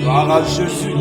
Gloire à Jésus.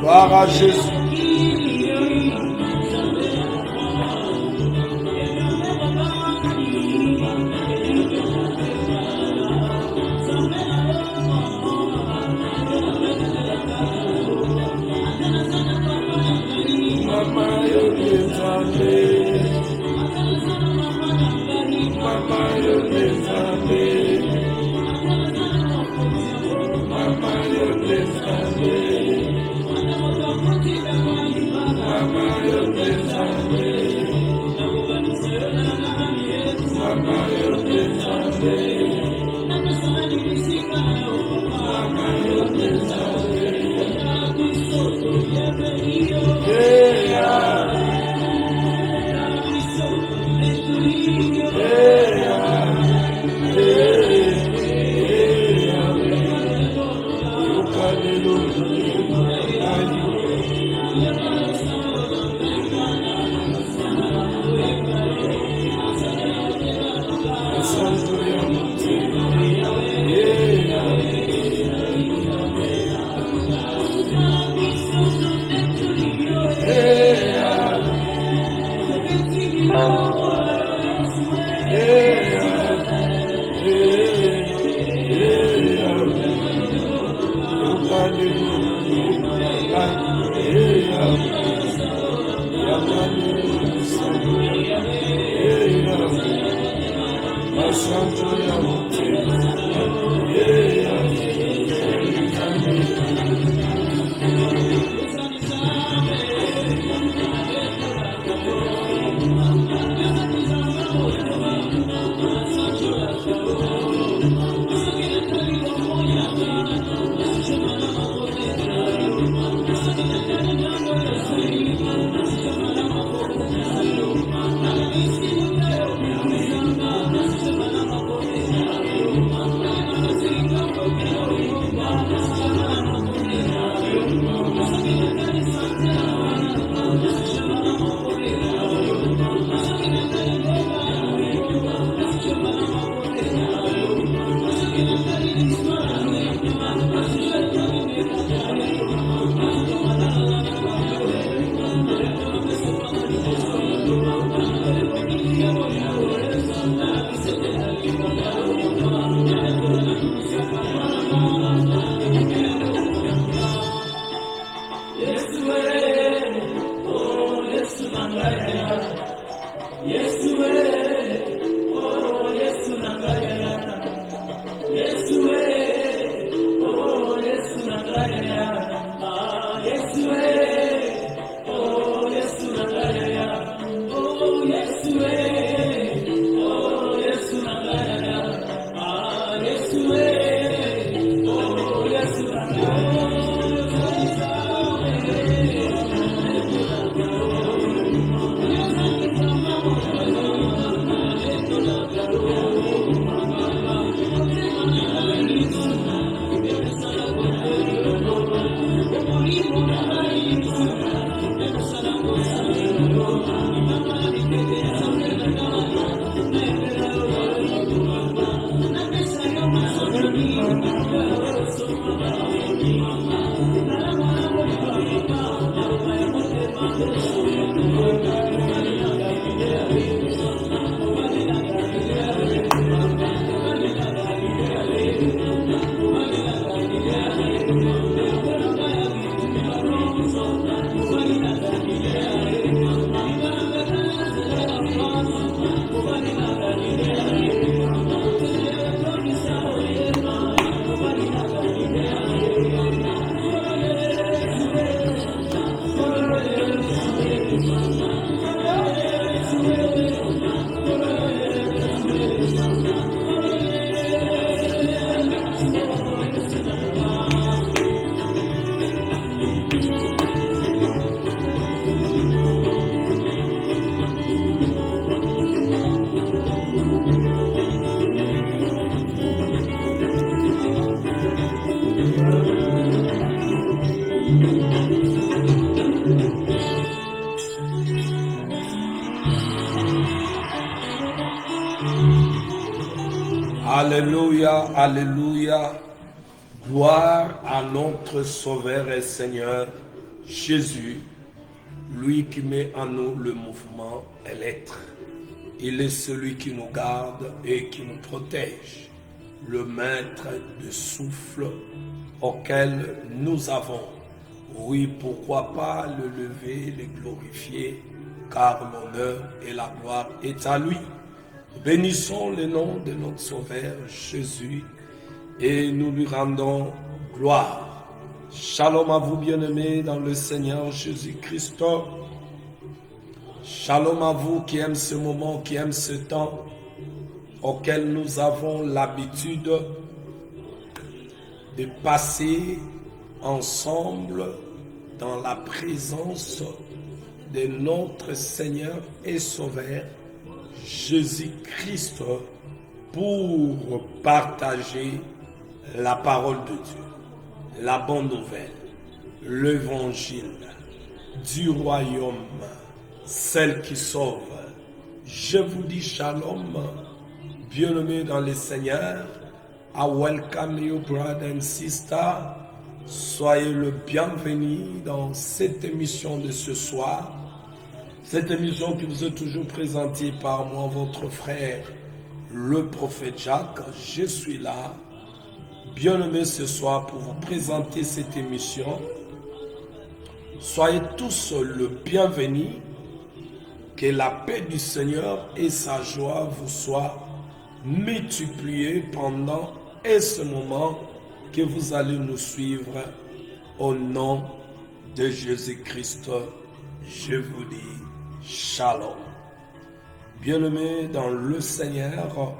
Gloire à Jésus. Alléluia, alléluia. Gloire à notre Sauveur et Seigneur Jésus, lui qui met en nous le mouvement et l'être. Il est celui qui nous garde et qui nous protège, le maître de souffle auquel nous avons. Oui, pourquoi pas le lever, le glorifier, car l'honneur et la gloire est à lui. Bénissons le nom de notre Sauveur Jésus et nous lui rendons gloire. Shalom à vous bien-aimés dans le Seigneur Jésus-Christ. Shalom à vous qui aiment ce moment, qui aiment ce temps auquel nous avons l'habitude de passer ensemble dans la présence de notre Seigneur et Sauveur Jésus-Christ pour partager la parole de Dieu, la bonne nouvelle, l'évangile du royaume, celle qui sauve. Je vous dis shalom, bien-aimés dans le Seigneur. I welcome you, brother and sister. Soyez le bienvenu dans cette émission de ce soir. Cette émission qui vous est toujours présentée par moi, votre frère, le prophète Jacques. Je suis là, bien-aimé ce soir, pour vous présenter cette émission. Soyez tous le bienvenu. Que la paix du Seigneur et sa joie vous soient multipliées pendant ce moment que vous allez nous suivre au nom de Jésus-Christ. Je vous dis shalom. Bien-aimés dans le Seigneur,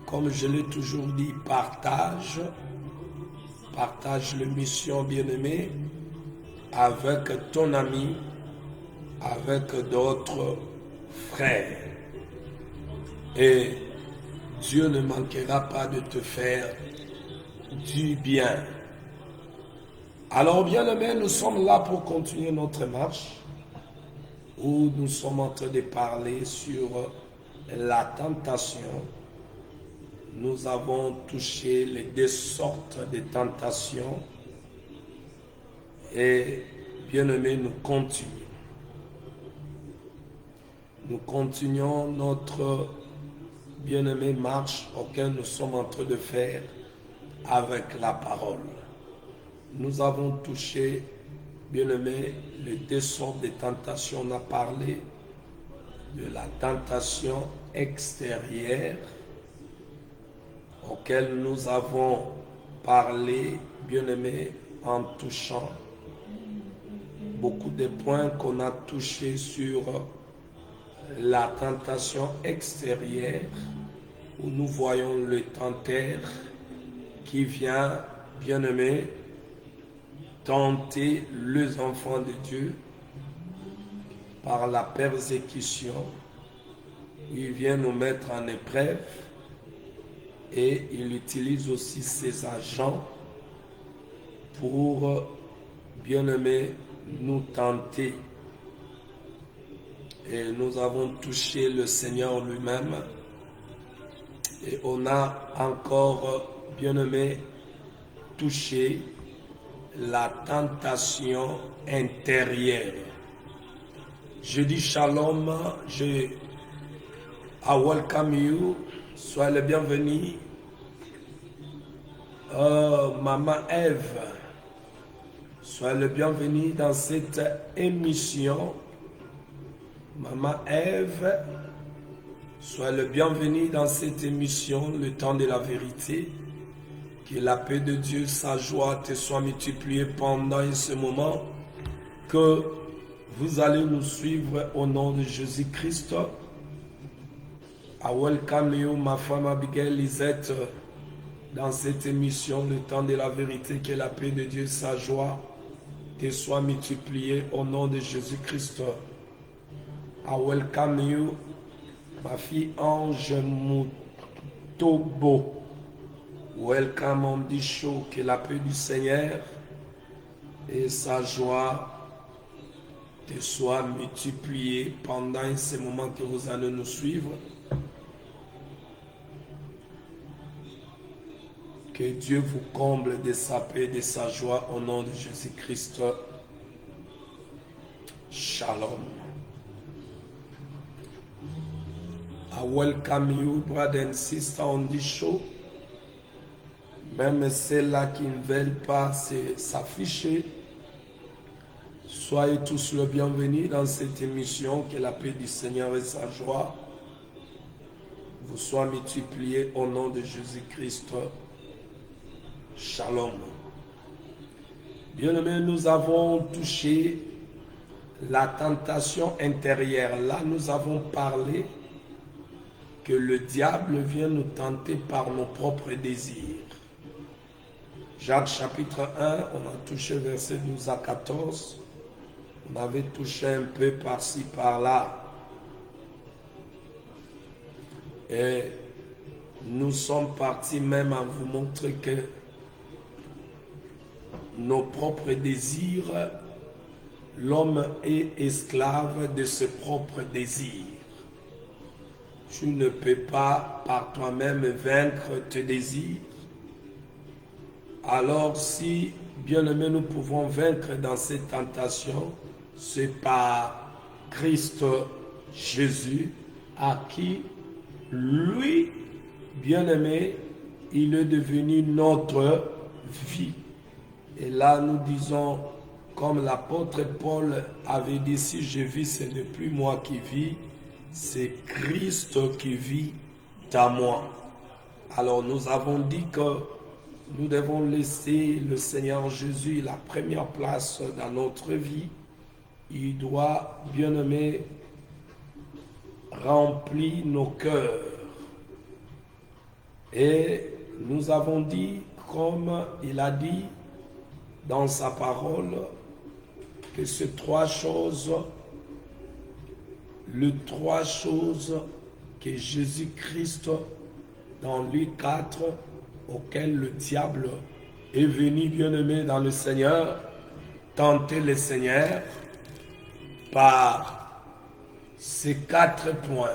comme je l'ai toujours dit, partage l'émission, bien-aimé, avec ton ami, avec d'autres frères. Et Dieu ne manquera pas de te faire du bien. Alors, bien-aimés, nous sommes là pour continuer notre marche, où nous sommes en train de parler sur la tentation. Nous avons touché les deux sortes de tentations. Et, bien-aimés, nous continuons. Nous continuons notre bien-aimée marche auquel nous sommes en train de faire avec la parole. Nous avons touché, bien-aimés, les deux sortes de tentations. On a parlé de la tentation extérieure auquel nous avons parlé, bien-aimés, en touchant beaucoup de points qu'on a touchés sur la tentation extérieure, où nous voyons le tenteur qui vient bien-aimés, tenter les enfants de Dieu par la persécution. Il vient nous mettre en épreuve et il utilise aussi ses agents pour, bien-aimés, nous tenter. Et nous avons touché le Seigneur lui-même et on a encore, bien-aimés, touché la tentation intérieure. Je dis shalom, I welcome you, sois le bienvenu. Maman Ève, sois le bienvenu dans cette émission. Maman Ève, sois le bienvenu dans cette émission, le temps de la vérité. Que la paix de Dieu, sa joie te soit multipliée pendant ce moment. Que vous allez nous suivre au nom de Jésus-Christ. I welcome you, ma femme Abigail Lisette, dans cette émission, le temps de la vérité. Que la paix de Dieu, sa joie te soit multipliée au nom de Jésus-Christ. I welcome you, ma fille Ange Moutobo. Welcome on this show. Que la paix du Seigneur et sa joie te soit multipliée pendant ces moments que vous allez nous suivre. Que Dieu vous comble de sa paix et de sa joie au nom de Jésus-Christ. Shalom. I welcome you, brother and sister, on this show. Même celles-là qui ne veulent pas s'afficher, soyez tous le bienvenus dans cette émission. Que la paix du Seigneur et sa joie vous soient multipliées au nom de Jésus-Christ. Shalom. Bien-aimés, nous avons touché la tentation intérieure. Là, nous avons parlé que le diable vient nous tenter par nos propres désirs. Jacques chapitre 1, on a touché versets 12 à 14. On avait touché un peu par-ci, par-là. Et nous sommes partis même à vous montrer que nos propres désirs, l'homme est esclave de ses propres désirs. Tu ne peux pas par toi-même vaincre tes désirs. Alors si, bien-aimés, nous pouvons vaincre dans cette tentation, c'est par Christ Jésus, à qui, lui, bien-aimé, il est devenu notre vie. Et là, nous disons, comme l'apôtre Paul avait dit, si je vis, ce n'est plus moi qui vis, c'est Christ qui vit dans moi. Alors, nous avons dit que nous devons laisser le Seigneur Jésus la première place dans notre vie. Il doit, bien-aimé, remplir nos cœurs. Et nous avons dit, comme il a dit dans sa parole, que ces trois choses, les trois choses que Jésus-Christ, dans Luc 4, auquel le diable est venu, bien-aimé dans le Seigneur, tenter le Seigneur par ces 4 points.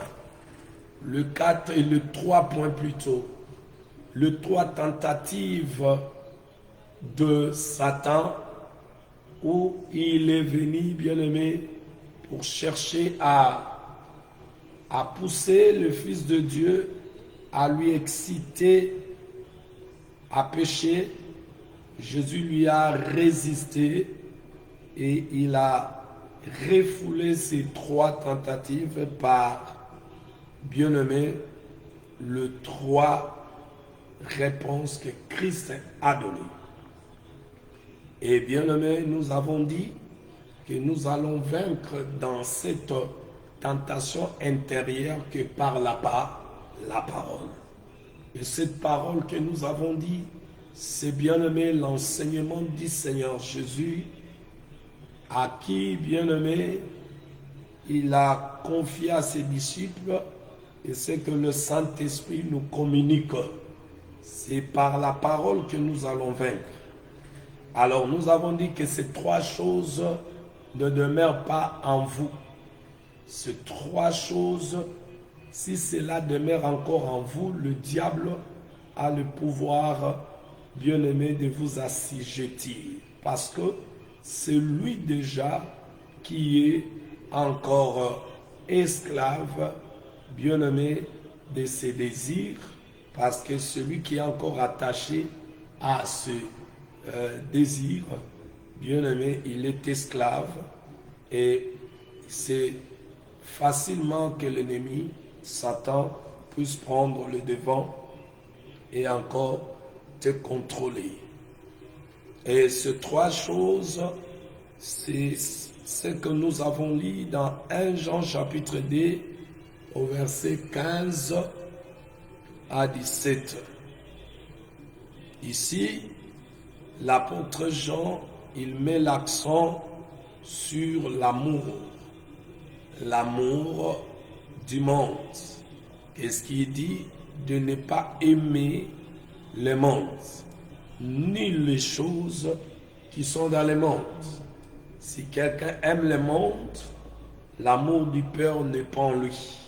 Le 4 et le 3 points plutôt. Le 3 tentatives de Satan où il est venu, bien-aimé, pour chercher à pousser le Fils de Dieu, à lui exciter à pécher. Jésus lui a résisté et il a refoulé ces 3 tentatives par, bien-aimé, les 3 réponses que Christ a données. Et bien-aimé, nous avons dit que nous allons vaincre dans cette tentation intérieure que par la parole. Et cette parole que nous avons dit, c'est bien aimé l'enseignement du Seigneur Jésus, à qui, bien aimé, il a confié à ses disciples, et c'est que le Saint-Esprit nous communique. C'est par la parole que nous allons vaincre. Alors nous avons dit que ces trois choses ne demeurent pas en vous. Ces trois choses, si cela demeure encore en vous, le diable a le pouvoir, bien aimé, de vous assujettir. Parce que c'est lui déjà qui est encore esclave, bien aimé, de ses désirs, parce que celui qui est encore attaché à ce désir, bien aimé, il est esclave, et c'est facilement que l'ennemi, Satan, puisse prendre le devant et encore te contrôler. Et ces trois choses, c'est ce que nous avons lu dans 1 Jean chapitre 2, au verset 15 à 17. Ici, l'apôtre Jean, il met l'accent sur l'amour du monde. Qu'est-ce qu'il dit? De ne pas aimer le monde, ni les choses qui sont dans le monde. Si quelqu'un aime le monde, l'amour du Père n'est pas en lui.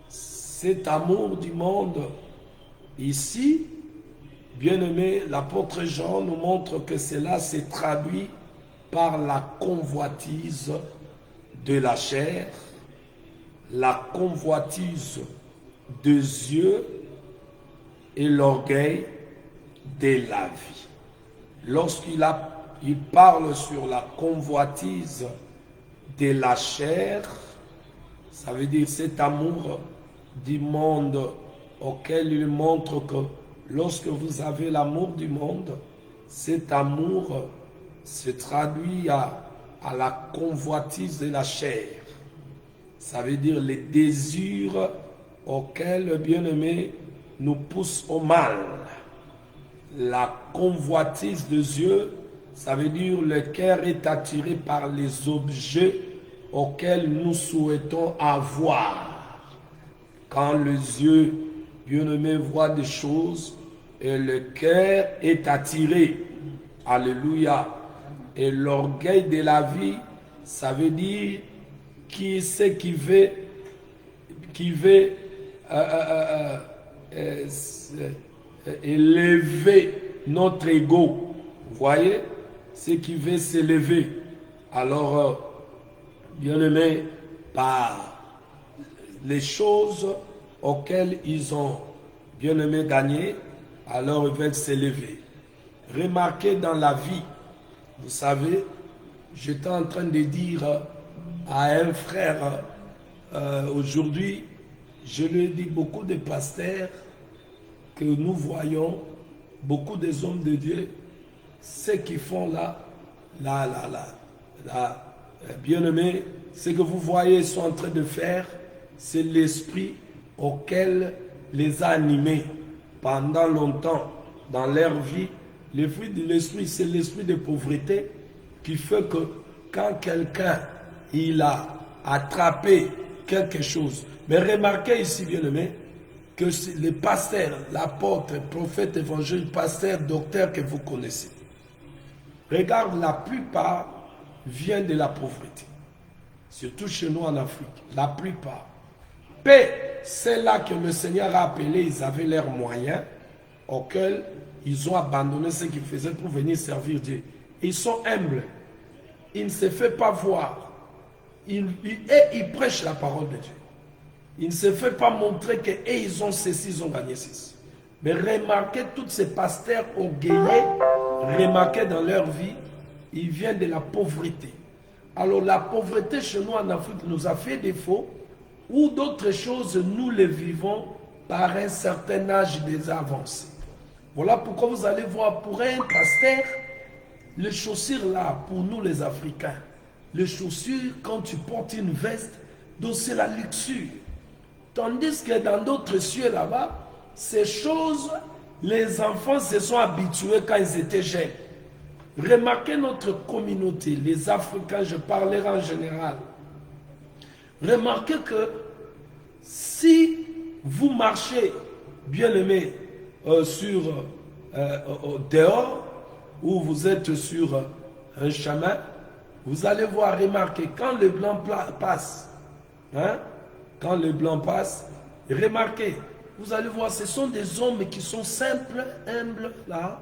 Cet amour du monde, ici, bien aimé, l'apôtre Jean nous montre que cela s'est traduit par la convoitise de la chair, la convoitise des yeux et l'orgueil de la vie. Lorsqu'il parle sur la convoitise de la chair, ça veut dire cet amour du monde auquel il montre que lorsque vous avez l'amour du monde, cet amour se traduit à la convoitise de la chair. Ça veut dire les désirs auxquels, bien-aimé, nous poussent au mal. La convoitise des yeux, ça veut dire le cœur est attiré par les objets auxquels nous souhaitons avoir. Quand les yeux, bien-aimés, voient des choses, et le cœur est attiré. Alléluia. Et l'orgueil de la vie, ça veut dire qui c'est qui veut élever notre ego. Vous voyez? C'est qui veut s'élever. Alors, bien aimé, par les choses auxquelles ils ont bien aimé gagner, alors ils veulent s'élever. Remarquez dans la vie, vous savez, j'étais en train de dire à un frère aujourd'hui, je lui ai dit, beaucoup de pasteurs que nous voyons, beaucoup des hommes de Dieu, ce qu'ils font là, bien aimé, ce que vous voyez, ils sont en train de faire, c'est l'esprit auquel les a animés pendant longtemps dans leur vie. Le fruit de l'esprit, c'est l'esprit de pauvreté qui fait que quand quelqu'un il a attrapé quelque chose, mais remarquez ici, bien aimé, que les pasteurs, l'apôtre, prophète, évangile, pasteur, docteur que vous connaissez, regarde, la plupart viennent de la pauvreté, surtout chez nous en Afrique, la plupart. C'est là que le Seigneur a appelé, ils avaient leurs moyens auxquels ils ont abandonné ce qu'ils faisaient pour venir servir Dieu. Ils sont humbles, ils ne se font pas voir, et ils prêchent la parole de Dieu. Il ne se fait pas montrer qu'ils ont ceci, ils ont gagné ceci. Mais remarquez, tous ces pasteurs orgueilleux, remarquez dans leur vie, ils viennent de la pauvreté. Alors la pauvreté chez nous en Afrique nous a fait défaut, ou d'autres choses, nous les vivons par un certain âge déjà avancé. Voilà pourquoi vous allez voir, pour un pasteur, les chaussures là, pour nous les Africains, les chaussures, quand tu portes une veste, donc c'est la luxure. Tandis que dans d'autres cieux là-bas, ces choses Les enfants se sont habitués quand ils étaient jeunes. Remarquez notre communauté, les Africains, je parlerai en général. Remarquez que si vous marchez, bien aimé, dehors, ou vous êtes sur un chemin, vous allez voir, remarquer, quand le blanc passe, hein, quand le blanc passe, remarquez, vous allez voir, ce sont des hommes qui sont simples, humbles, là.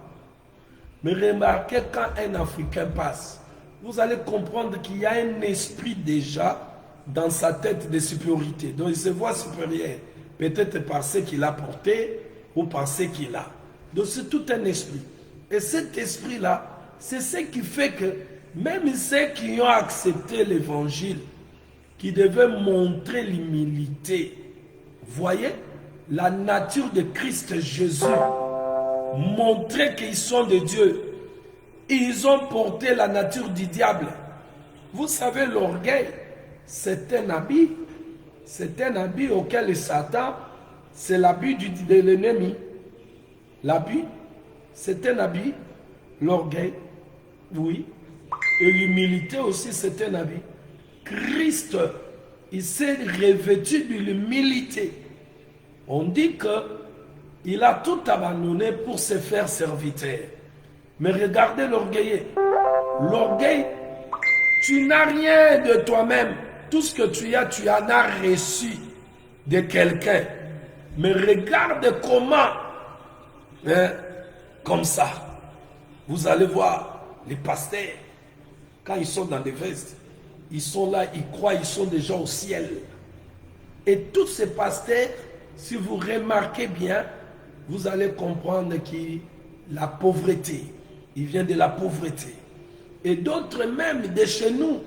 Mais remarquez, quand un Africain passe, vous allez comprendre qu'il y a un esprit déjà dans sa tête de supériorité. Donc il se voit supérieur, peut-être par ce qu'il a porté ou par ce qu'il a. Donc c'est tout un esprit. Et cet esprit-là, c'est ce qui fait que même ceux qui ont accepté l'évangile, qui devaient montrer l'humilité, voyez, la nature de Christ Jésus, montrer qu'ils sont de Dieu, ils ont porté la nature du diable. Vous savez, l'orgueil, c'est un habit auquel Satan, c'est l'habit de l'ennemi. L'habit, c'est un habit, l'orgueil, oui, et l'humilité aussi, c'est un habit. Christ, il s'est revêtu de l'humilité. On dit qu'il a tout abandonné pour se faire serviteur. Mais regardez l'orgueilleux. L'orgueil, tu n'as rien de toi-même. Tout ce que tu en as reçu de quelqu'un. Mais regarde comment, hein, comme ça, vous allez voir les pasteurs, quand ils sont dans des vestes, ils sont là, ils croient, ils sont déjà au ciel. Et tous ces pasteurs, si vous remarquez bien, vous allez comprendre que la pauvreté, il vient de la pauvreté. Et d'autres même de chez nous,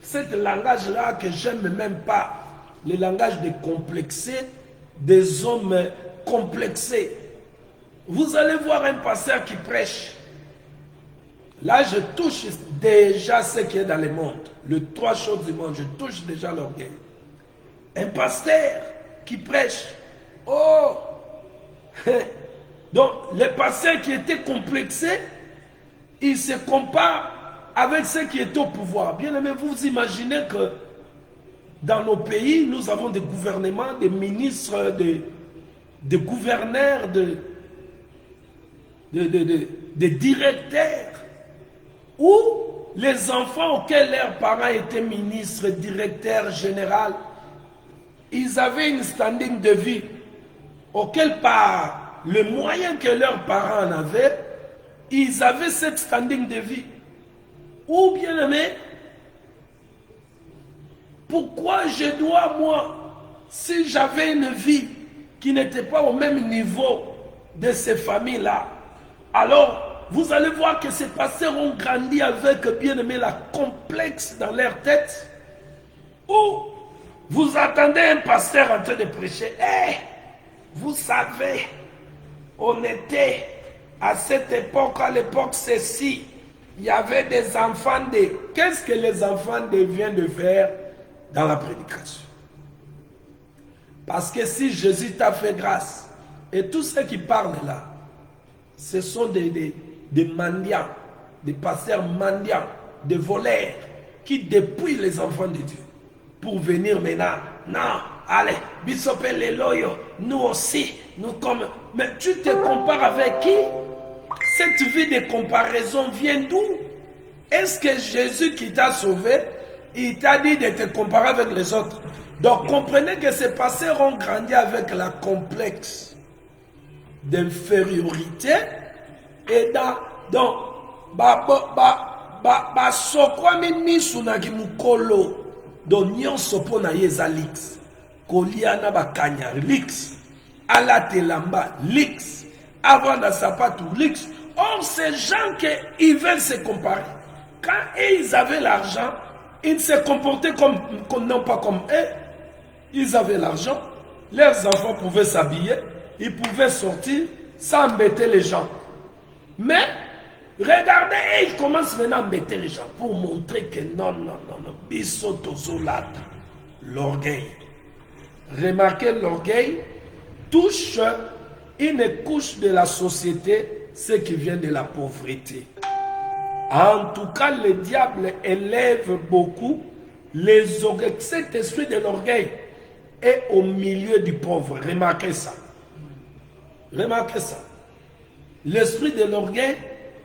ce langage-là que j'aime même pas, le langage des complexés, des hommes complexés. Vous allez voir un pasteur qui prêche. Là, je touche déjà ce qui est dans le monde. Les trois choses du monde, je touche déjà l'orgueil. Un pasteur qui prêche. Oh! Donc, les pasteurs qui étaient complexés, ils se comparent avec ceux qui étaient au pouvoir. Bien aimé, vous imaginez que dans nos pays, nous avons des gouvernements, des ministres, des gouverneurs, des directeurs, où les enfants auxquels leurs parents étaient ministres, directeurs, généraux, ils avaient une standing de vie auquel par le moyen que leurs parents en avaient, ils avaient cette standing de vie. Ou bien aimé, pourquoi je dois, moi, si j'avais une vie qui n'était pas au même niveau de ces familles-là, alors vous allez voir que ces pasteurs ont grandi avec, bien aimé, la complexe dans leur tête, ou vous attendez un pasteur en train de prêcher. Hey, vous savez, on était à cette époque, à l'époque ceci, il y avait des enfants de... Qu'est-ce que les enfants viennent de faire dans la prédication? Parce que si Jésus t'a fait grâce, et tous ceux qui parlent là, ce sont des mendiants, des pasteurs mendiants, des voleurs, qui dépouillent les enfants de Dieu pour venir maintenant. Non, allez, Bishop Leloyo, nous aussi, nous comme... Mais tu te compares avec qui? Cette vie de comparaison vient d'où? Est-ce que Jésus qui t'a sauvé, il t'a dit de te comparer avec les autres? Donc comprenez que ces pasteurs ont grandi avec la complexe d'infériorité et dans sokwami misu na kimukolo donc nyonso po na yeza lix kolia na bakanya lix alatelamba lix avant da sapato lix. Or ces gens qui veulent se comparer, quand ils avaient l'argent, ils ne se comportaient non pas comme eux. Ils avaient l'argent, leurs enfants pouvaient s'habiller, ils pouvaient sortir sans embêter les gens. Mais regardez, ils commencent maintenant à embêter les gens pour montrer que non, bisotozolata, l'orgueil. Remarquez, l'orgueil touche une couche de la société, ce qui vient de la pauvreté. En tout cas, le diable élève beaucoup les orgueils. Cet esprit de l'orgueil est au milieu du pauvre. Remarquez ça. Remarquez ça. L'esprit de l'orgueil,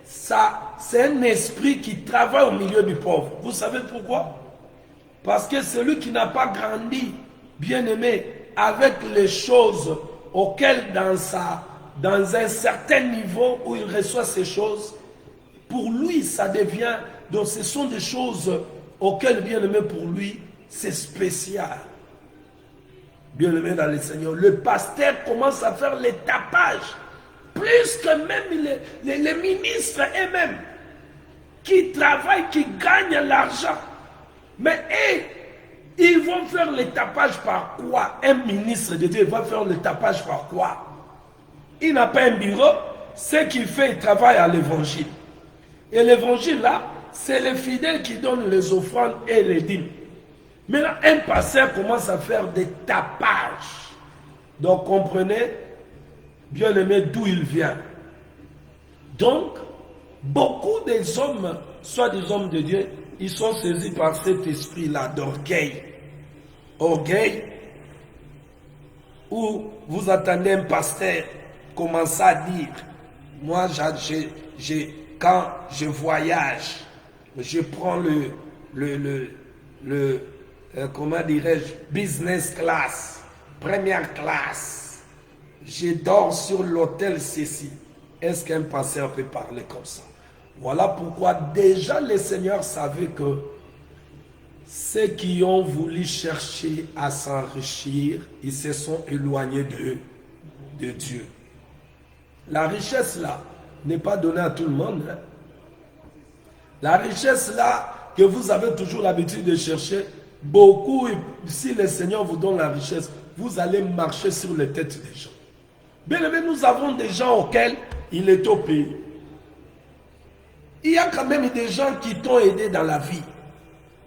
ça, c'est un esprit qui travaille au milieu du pauvre. Vous savez pourquoi? Parce que celui qui n'a pas grandi, bien aimé, avec les choses auxquelles dans un certain niveau où il reçoit ces choses, pour lui, ça devient, donc ce sont des choses auxquelles, bien aimé, pour lui, c'est spécial. Bien aimé dans le Seigneur, le pasteur commence à faire les tapages, plus que même les ministres eux-mêmes, qui travaillent, qui gagnent l'argent. Mais ils vont faire le tapage par quoi? Un ministre de Dieu va faire le tapage par quoi? Il n'a pas un bureau, ce qu'il fait, il travaille à l'évangile. Et l'évangile là, c'est les fidèles qui donnent les offrandes et les dîmes. Maintenant, un pasteur commence à faire des tapages. Donc, comprenez, bien aimé, d'où il vient. Donc, beaucoup des hommes, soit des hommes de Dieu, ils sont saisis par cet esprit-là d'orgueil. Orgueil, où vous attendez un pasteur commencer à dire, moi, quand je voyage, je prends comment dirais-je, business class, première classe, je dors sur l'hôtel ceci. Est-ce qu'un pasteur peut parler comme ça? Voilà pourquoi déjà le Seigneur savait que ceux qui ont voulu chercher à s'enrichir, ils se sont éloignés de Dieu. La richesse là n'est pas donnée à tout le monde. Hein. La richesse là que vous avez toujours l'habitude de chercher, beaucoup, si le Seigneur vous donne la richesse, vous allez marcher sur les têtes des gens. Bien aimé, nous avons des gens auxquels il est au pays. Il y a quand même des gens qui t'ont aidé dans la vie.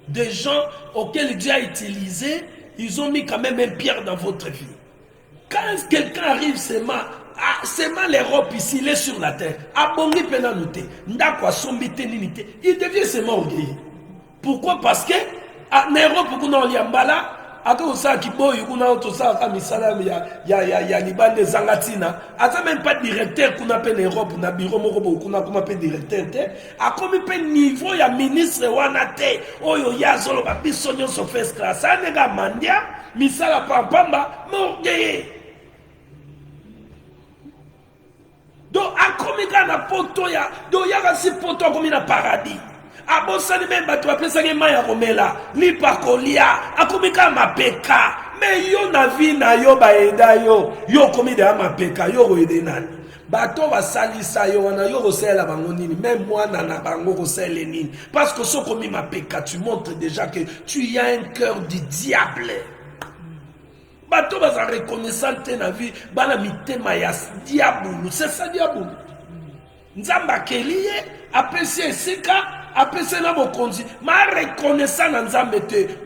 Des gens auxquels Dieu a utilisé, ils ont mis quand même une pierre dans votre vie. Quand quelqu'un arrive seulement l'Europe ici, il est sur la terre. Il devient seulement orgueilleux. Pourquoi? Parce que en Europe, on y a aka osaki boy kuna otosaka misala ya libande zangatina ata même pas directeur kuna pe Europe na bureau moko bo kuna kuma pe directeur te akomi pe niveau ya ministre wana te oyo ya zolo ba biso nyonso first class anega mandia misala pampamba morgeye do akomi kana poto ya do ya kasi poto akomi na paradis. Abosani même bato apesaki mai ya komela lipakolia akomika mapeka me yo na vi na yo baeda yo komi de mapeka yo koede nani bato basalisa yo wana yo kosela bango nini même mwana na bango kosele nini parce que so komi mapeka tu montres déjà que tu as un cœur du diable. Bato baza reconnaissant na vie bana mitema ya diabulu, c'est ça diabulu. Nzamba keliye apesi esika après cela, ma reconnaissance en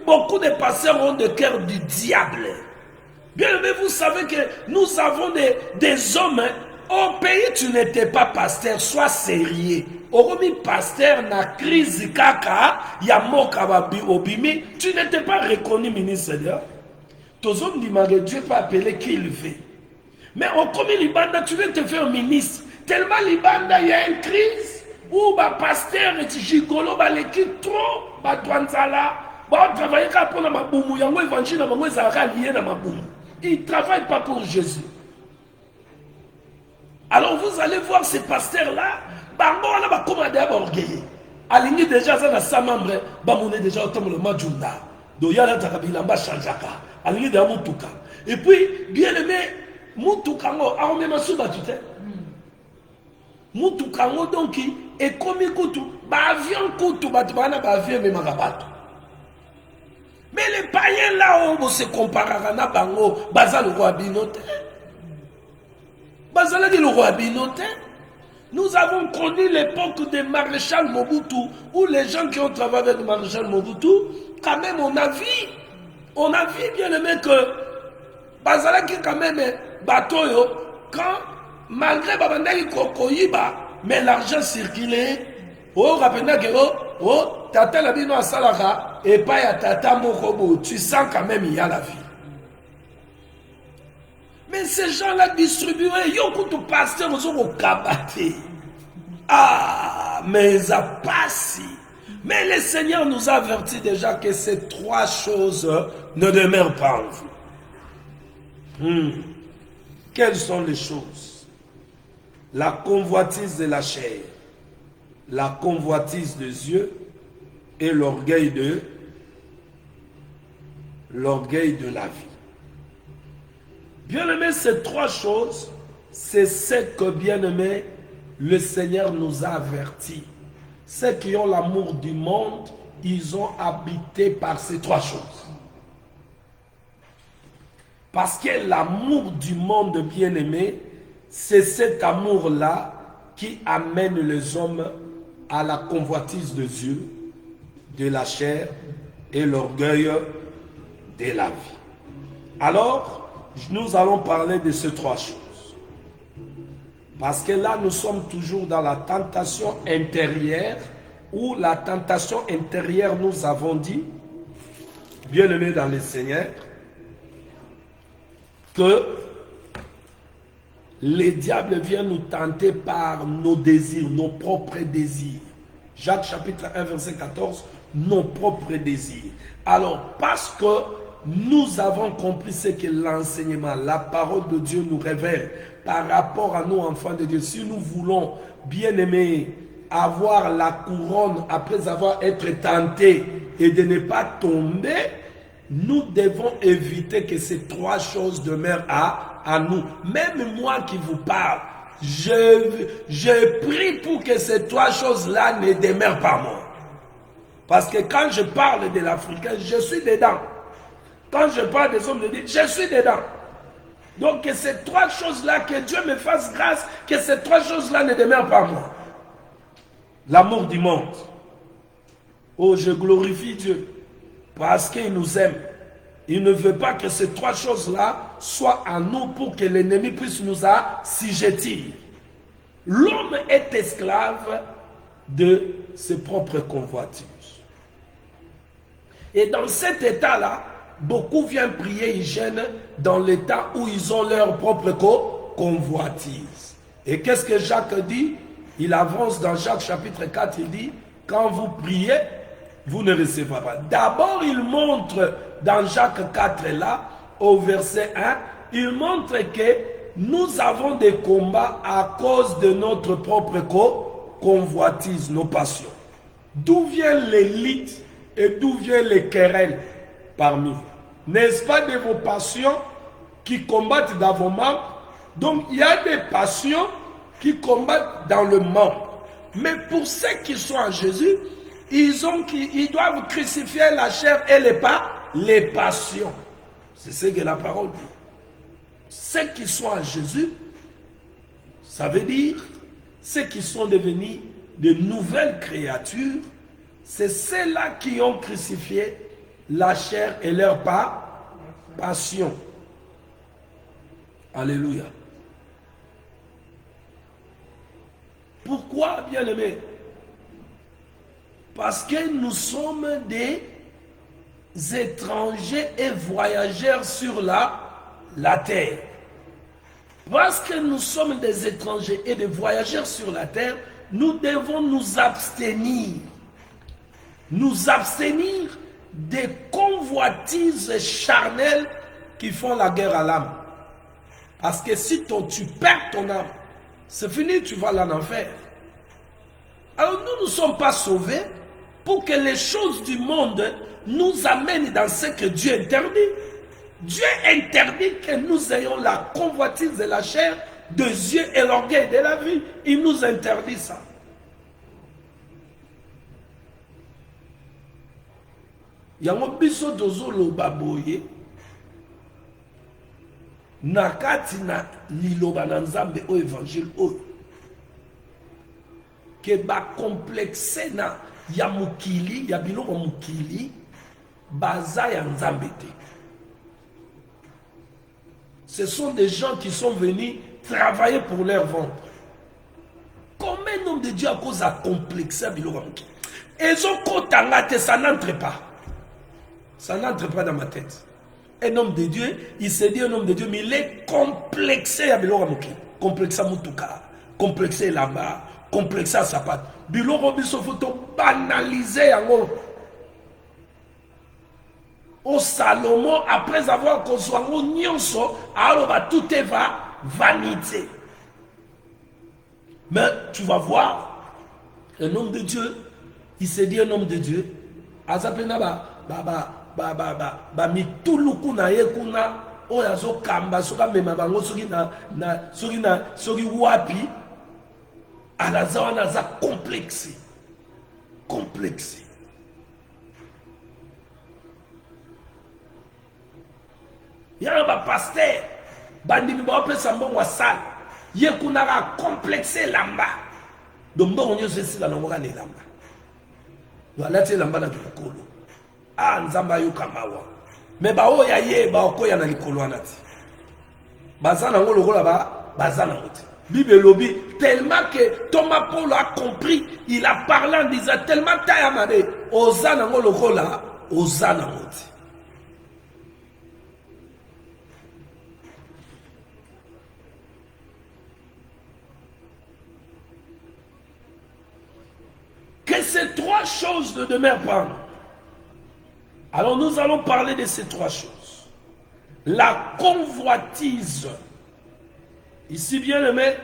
beaucoup de pasteurs ont le cœur du diable. Bien aimé, vous savez que nous avons des hommes. Au pays, tu n'étais pas pasteur, sois sérieux. Oromi pasteur na crise kaka, yamoka obimi, tu n'étais pas reconnu ministre. Tes hommes disent Dieu peut appeler qui il veut. Mais au commis Libanda, tu veux te faire ministre. Tellement Libanda, il y a une crise. Ou ba pasteur et gigolo ba l'équipe trop ba twanzala ba travailler pour na mabumu yango évangile na bango ezalaka lié na mabumu. Ils travaillent pas pour Jésus. Alors vous allez voir ces pasteurs là bango wana ba commandé ba orgueilleux. Alingi déjà ça na sa membre ba moné déjà autant le majunda. Do yala takabilamba chanjaka. Alingi de mutuka. Et puis bien aimé mutuka ngo a même suba tu sais. Mutuka ngo donc et comme kutu ba avion kutu batbana ba avion me makabato. Mais les païens là on se comparera na bango baza le roi binote. Bazala le roi binote. Nous avons connu l'époque de maréchal Mobutu où les gens qui ont travaillé avec le maréchal Mobutu quand même on a vu bien aimé que bazala qui quand même bateau yo quand, malgré Babandaki Kokoyiba, mais l'argent circulait, oh, rapidement que, oh, tata la bino à Salara, et pas à tata Mokobo, tu sens quand même il y a la vie. Mais ces gens-là distribuaient, yoko tout pasteur, ils ont kabaté. Ah, mais ça passe. Mais le Seigneur nous a averti déjà que ces trois choses ne demeurent pas en vous. Quelles sont les choses? La convoitise de la chair, la convoitise des yeux et l'orgueil de la vie. Bien-aimé, ces trois choses, c'est ce que, bien-aimé, le Seigneur nous a avertis. Ceux qui ont l'amour du monde, ils ont habité par ces trois choses. Parce que l'amour du monde, bien-aimé, c'est cet amour-là qui amène les hommes à la convoitise des yeux, de la chair et l'orgueil de la vie. Alors, nous allons parler de ces trois choses. Parce que là, nous sommes toujours dans la tentation intérieure, où la tentation intérieure, nous avons dit, bien-aimés dans le Seigneur, que les diables viennent nous tenter par nos désirs, nos propres désirs. Jacques chapitre 1, verset 14, nos propres désirs. Alors, parce que nous avons compris ce que l'enseignement, la parole de Dieu nous révèle par rapport à nous, enfants de Dieu. Si nous voulons, bien aimer, avoir la couronne après avoir été tentés et de ne pas tomber, nous devons éviter que ces trois choses demeurent à nous. Même moi qui vous parle, je prie pour que ces trois choses-là ne demeurent pas moi. Parce que quand je parle de l'Africain, je suis dedans. Quand je parle des hommes de Dieu, je suis dedans. Donc que ces trois choses-là, que Dieu me fasse grâce, que ces trois choses-là ne demeurent pas moi. L'amour du monde. Oh, je glorifie Dieu. Parce qu'il nous aime. Il ne veut pas que ces trois choses-là soient en nous pour que l'ennemi puisse nous assujettir. L'homme est esclave de ses propres convoitises. Et dans cet état-là, beaucoup viennent prier, ils gênent dans l'état où ils ont leur propre convoitise. Et qu'est-ce que Jacques dit? Il avance dans Jacques chapitre 4, il dit, quand vous priez, vous ne recevez pas. D'abord, il montre dans Jacques 4 là, au verset 1, il montre que nous avons des combats à cause de notre propre convoitise, nos passions. D'où viennent les lits et d'où viennent les querelles parmi vous? N'est-ce pas de vos passions qui combattent dans vos membres? Donc, il y a des passions qui combattent dans le membre. Mais pour ceux qui sont en Jésus, ils doivent crucifier la chair et les passions. C'est ce que la parole dit. Ceux qui sont en Jésus, ça veut dire ceux qui sont devenus de nouvelles créatures, c'est ceux-là qui ont crucifié la chair et leur passion. Alléluia. Pourquoi, bien-aimés? Parce que nous sommes des étrangers et voyageurs sur la terre. Parce que nous sommes des étrangers et des voyageurs sur la terre, nous devons nous abstenir. Nous abstenir des convoitises charnelles qui font la guerre à l'âme. Parce que si tu perds ton âme, c'est fini, tu vas en enfer. Alors nous ne sommes pas sauvés pour que les choses du monde nous amènent dans ce que Dieu interdit. Dieu interdit que nous ayons la convoitise de la chair, des yeux et l'orgueil de la vie. Il nous interdit ça. Yango biso tozolo baboye nakati na liloba na Nzambe o évangile o ke ba complexe na ya mukili ya biloko mukili baza ya Nzambe te. Ce sont des gens qui sont venus travaillaient pour leur ventre. Combien d'hommes de Dieu à cause à complexer et ça n'entre pas. Ça n'entre pas dans ma tête. Un homme de Dieu, il se dit un homme de Dieu, mais il est complexé à Biloramoki. Complexé à Moutuka, complexé là-bas, complexé à Sapat. Biloramoki, il faut banaliser en haut. Au Salomon, après avoir construit un nyonso, alors tout est vanité. Mais tu vas voir, un homme de Dieu, il s'est dit un homme de Dieu, Azapenaba, mituluku na ye kuna, oyazo kamba, soka mema bango, soki wapi, alaza naza complexé. Complexé. Il y a un pasteur, bandimi ba pesa mbongo sala, ye kuna ka complexé lamba. Donc mbongo nyoso sila na ngoka ne lamba. Wala te lamba na tukolo. Ah nzamba yo kamawa. Mais ba o ya ye ba ko ya na likolo anati. Bazana ngolo kola bazana ngote. Bible lobby tellement que Thomas Paul a compris, il a parlé en disant tellement tayamade, ozana ngolo kola, ozana ngote. Que ces trois choses ne demeurent pas. Alors nous allons parler de ces trois choses. La convoitise. Ici bien aimé,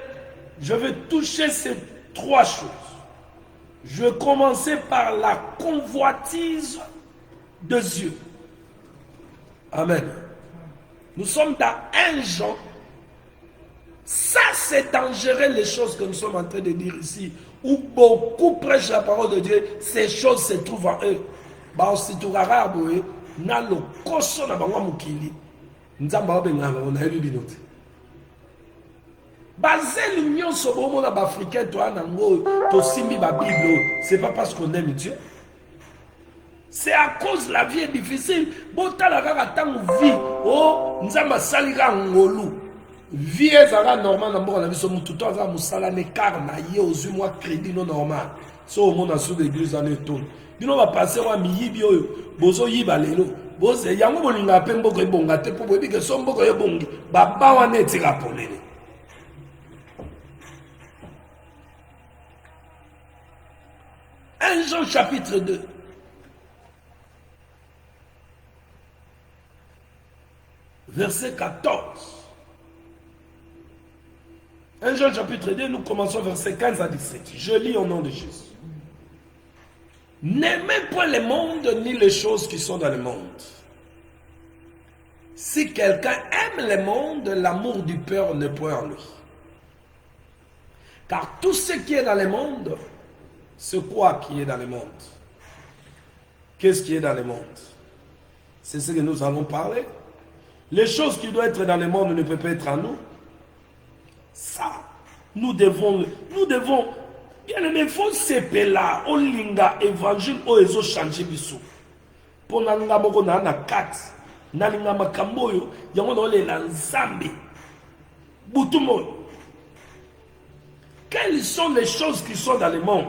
je vais toucher ces trois choses. Je vais commencer par la convoitise de Dieu. Amen. Nous sommes dans 1 Jean. Ça c'est dangereux les choses que nous sommes en train de dire ici. Où beaucoup prêchent la parole de Dieu, ces choses se trouvent en eux. Bah aussi tout rare, na le koso na bango mukili. Nzamba obenga on a eu binote. Basé l'union sur le monde africain, toi nango, to simbi ba Bible, c'est pas parce qu'on aime Dieu. C'est à cause la vie est difficile. Bota la rara tangu vie, oh nzamba salira ngolu. Vie ezara normal na mboka na biso mutu to aza musala ne car na ye ozui moi crédit non normal so au monde sous l'église en étonne bino va passer wa miyibi oyo bozo yiba lelo boze yango bolinga pe mboko ebonga te po boyebi ke so mboko ebongi baba wana etika polele. Jean chapitre 2 verset 14. 1 Jean chapitre 2, nous commençons verset 15 à 17. Je lis au nom de Jésus. N'aimez point le monde ni les choses qui sont dans le monde. Si quelqu'un aime le monde, l'amour du Père n'est point en lui. Car tout ce qui est dans le monde, c'est quoi qui est dans le monde? Qu'est-ce qui est dans le monde? C'est ce que nous allons parler. Les choses qui doivent être dans le monde ne peuvent pas être en nous. Ça, nous devons, bien aimé, il faut s'épeler là, on linga évangile, on les a changé bisou. Pour n'anga moko na na kat, na linga makamboyo, yango na le lanzambe, butumo. Quelles sont les choses qui sont dans le monde?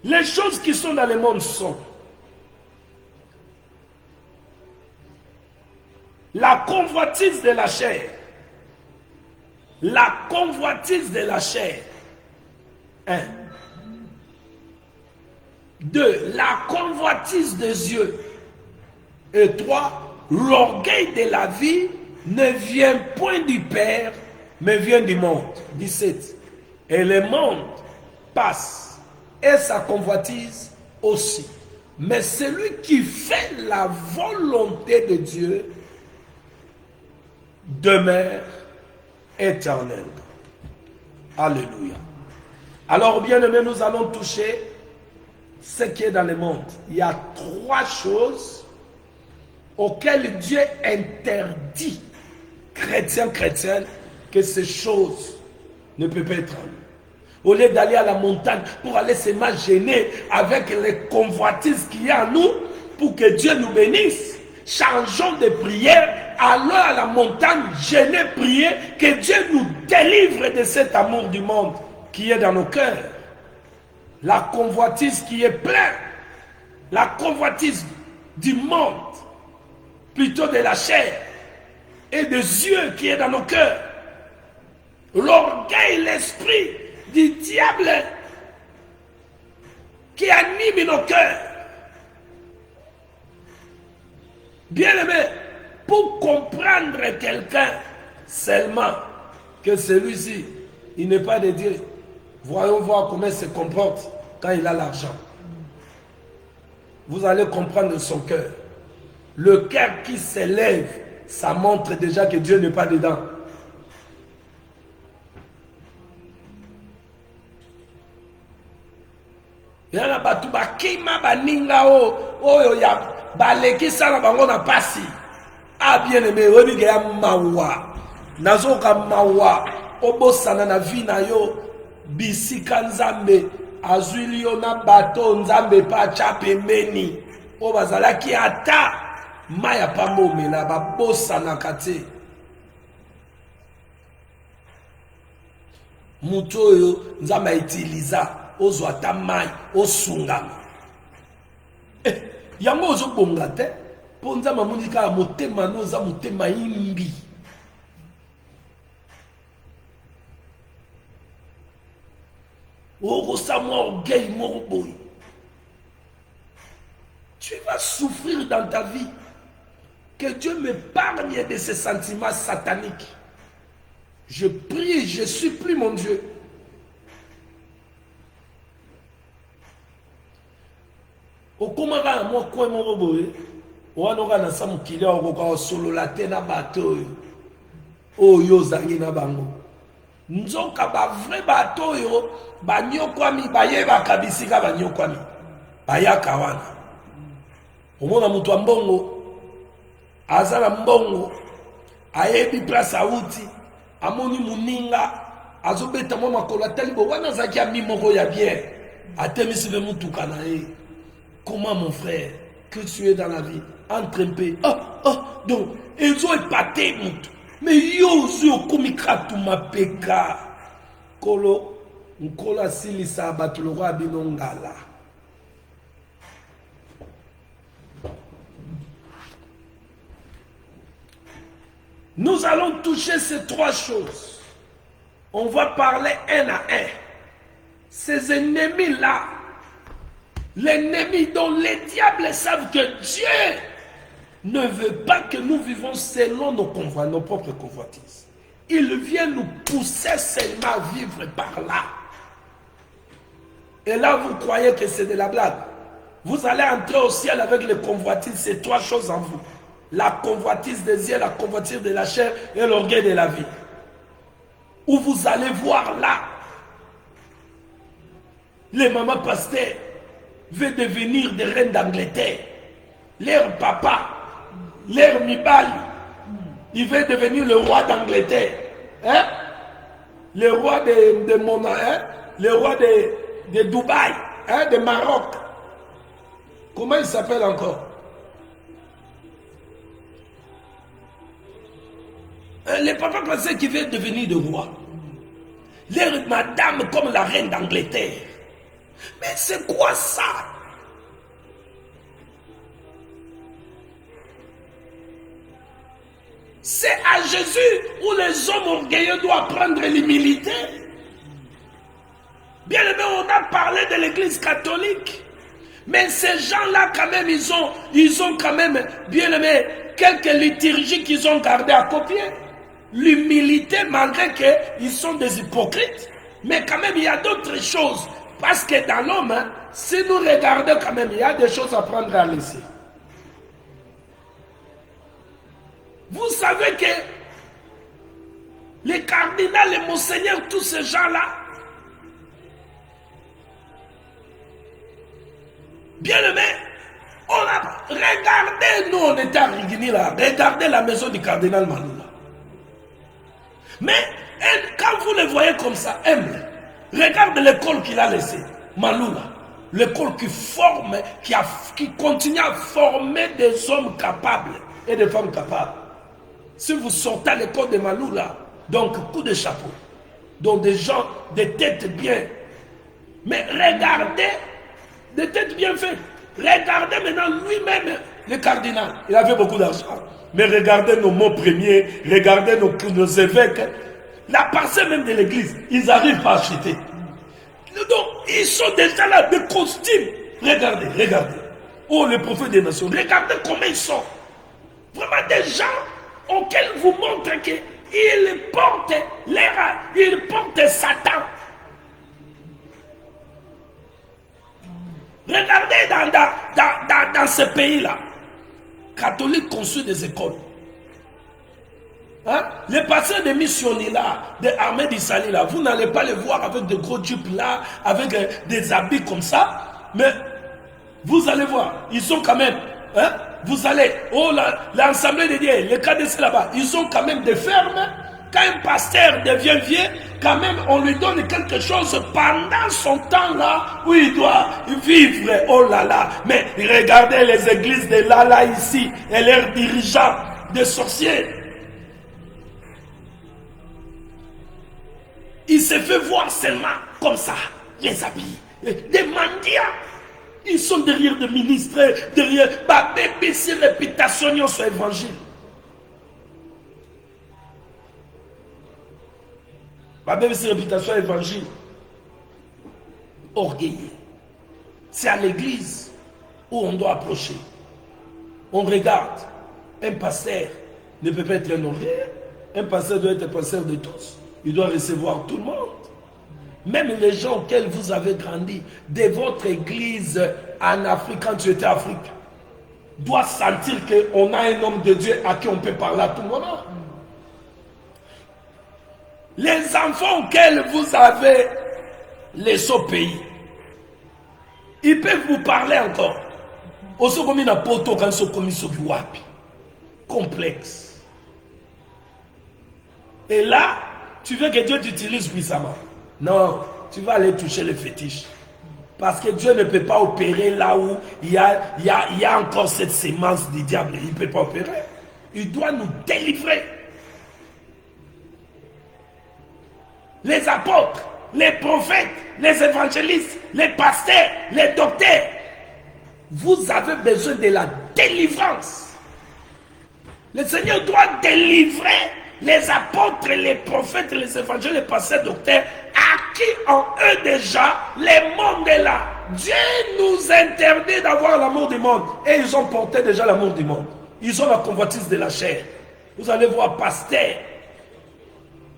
Les choses qui sont dans le monde sont la convoitise de la chair. La convoitise de la chair. 1. 2. La convoitise des yeux. Et 3. L'orgueil de la vie ne vient point du Père, mais vient du monde. 17. Et le monde passe, et sa convoitise aussi. Mais celui qui fait la volonté de Dieu demeure éternel. Alléluia. Alors, bien aimé, nous allons toucher ce qui est dans le monde. Il y a 3 choses auxquelles Dieu interdit, chrétiens, que ces choses ne peuvent pas être en nous. Au lieu d'aller à la montagne pour aller se gêner avec les convoitises qu'il y a en nous, pour que Dieu nous bénisse, changeons de prière allons à la montagne, jeûner, prier, que Dieu nous délivre de cet amour du monde qui est dans nos cœurs. La convoitise qui est pleine, la convoitise du monde, plutôt de la chair et des yeux qui est dans nos cœurs. L'orgueil, l'esprit du diable qui anime nos cœurs. Bien-aimé, pour comprendre quelqu'un seulement que celui-ci, il n'est pas de Dieu. Voyons voir comment il se comporte quand il a l'argent. Vous allez comprendre son cœur. Le cœur qui s'élève, ça montre déjà que Dieu n'est pas dedans. Il y a batu bakima baninga oyo ya baleki sala bango na pasi. Ah bien aimé, oni ya mawa. Nazoka mawa obosana na vie na yo bisika nzambe azwili yo na bato nzambe pa cha pembeni. O bazalaki ata maya pamomela babosana kate. Mutu oyo nzambe itiliza ozwa ta mai osungama. Yango ozobonga te po nzambe amundi kaka motema noza motema imbi. Orgueil, tu vas souffrir dans ta vie. Que Dieu m'épargne de ces sentiments sataniques. Je prie, je supplie mon Dieu. Okomaka mo ko mo boye. Wanoka na samukile okoka solo la tena bato. Oyo zangi na bango. Nzoka ba vrai bato yo banyokwami bayeba kabisika banyokwami. Bayaka wana. Omona mutu wa mbongo azala mbongo ayebi place auti amoni muninga azobeta mwa makolo atali bo wana zaki ami moko ya bien atemisi be mutuka na ye. Comment mon frère que tu es dans la vie entrempé donc ils ont épaté mutu mais yo zo komikatu mapeka kolo nkola silisa batuloko abino ngala. Nous allons toucher ces trois choses. On va parler un à un. Ces ennemis-là, l'ennemi dont les diables savent que Dieu ne veut pas que nous vivons selon nos propres convoitises. Il vient nous pousser seulement à vivre par là. Et là, vous croyez que c'est de la blague. Vous allez entrer au ciel avec les convoitises, ces trois choses en vous. La convoitise des yeux, la convoitise de la chair et l'orgueil de la vie. Où vous allez voir là, les mamans pasteurs veulent devenir des reines d'Angleterre. Leur papa, leur mibali, il veut devenir le roi d'Angleterre. Hein? Le roi de Monaco, hein? Le roi de Dubaï, hein? De Maroc. Comment il s'appelle encore? Les papas pensent qu'ils veulent devenir de roi. Leur madame comme la reine d'Angleterre. Mais c'est quoi ça? C'est à Jésus où les hommes orgueilleux doivent apprendre l'humilité. Bien aimé, on a parlé de l'église catholique. Mais ces gens-là, quand même, ils ont quand même, bien aimé, quelques liturgies qu'ils ont gardées à copier. L'humilité, malgré qu'ils sont des hypocrites, mais quand même il y a d'autres choses. Parce que dans l'homme, hein, si nous regardons quand même, il y a des choses à prendre à laisser. Vous savez que les cardinals, les monseigneurs, tous ces gens-là, bien aimé, on a regardé, nous on était à Rigini là, regardez la maison du cardinal Maloula. Mais quand vous le voyez comme ça, humble, regarde l'école qu'il a laissée, Maloula. L'école qui forme, qui continue à former des hommes capables et des femmes capables. Si vous sortez à l'école de Malou là, donc coup de chapeau. Donc des gens, des têtes bien. Mais regardez, des têtes bien faites. Regardez maintenant lui-même, le cardinal. Il avait beaucoup d'argent. Mais regardez nos mots premiers, regardez nos évêques. La parcelle même de l'église, ils n'arrivent pas à acheter. Donc, ils sont déjà là, des costumes. Regardez, regardez. Oh, le prophète des nations, regardez comment ils sont. Vraiment des gens auxquels vous montrent qu'ils portent ils portent Satan. Regardez dans ce pays-là, catholiques construisent des écoles. Hein? Les pasteurs des missionnaires là, des armées d'Israël là, vous n'allez pas les voir avec de gros jupes là, avec des habits comme ça, mais vous allez voir, ils sont quand même, hein? Vous allez, oh l'Assemblée de Dieu, les KDC là-bas, ils sont quand même des fermes. Quand un pasteur devient vieux, quand même on lui donne quelque chose pendant son temps là où il doit vivre. Oh là là, mais regardez les églises de là ici et leurs dirigeants, des sorciers. Il se fait voir seulement comme ça, les habits, des mendiants. Ils sont derrière des ministres, derrière des réputation sur l'évangile. Même si réputation évangile, orgueilleux. C'est à l'église où on doit approcher. On regarde. Un pasteur ne peut pas être un orgueilleux. Un pasteur doit être un pasteur de tous. Il doit recevoir tout le monde. Même les gens auxquels vous avez grandi, de votre église en Afrique, quand tu étais en Afrique, doivent sentir qu'on a un homme de Dieu à qui on peut parler à tout moment. Les enfants auxquels vous avez laissé au pays, ils peuvent vous parler encore. Aussi comme il y a poto quand ils sont commis sur du wapi. Complexe. Et là, tu veux que Dieu t'utilise puissamment. Non, tu vas aller toucher les fétiches. Parce que Dieu ne peut pas opérer là où il y a encore cette sémence du diable. Il ne peut pas opérer. Il doit nous délivrer. Les apôtres, les prophètes, les évangélistes, les pasteurs, les docteurs. Vous avez besoin de la délivrance. Le Seigneur doit délivrer les apôtres, les prophètes, les évangélistes, les pasteurs, les docteurs, à qui ont eux déjà, le monde est là. Dieu nous interdit d'avoir l'amour du monde. Et ils ont porté déjà l'amour du monde. Ils ont la convoitise de la chair. Vous allez voir, pasteur,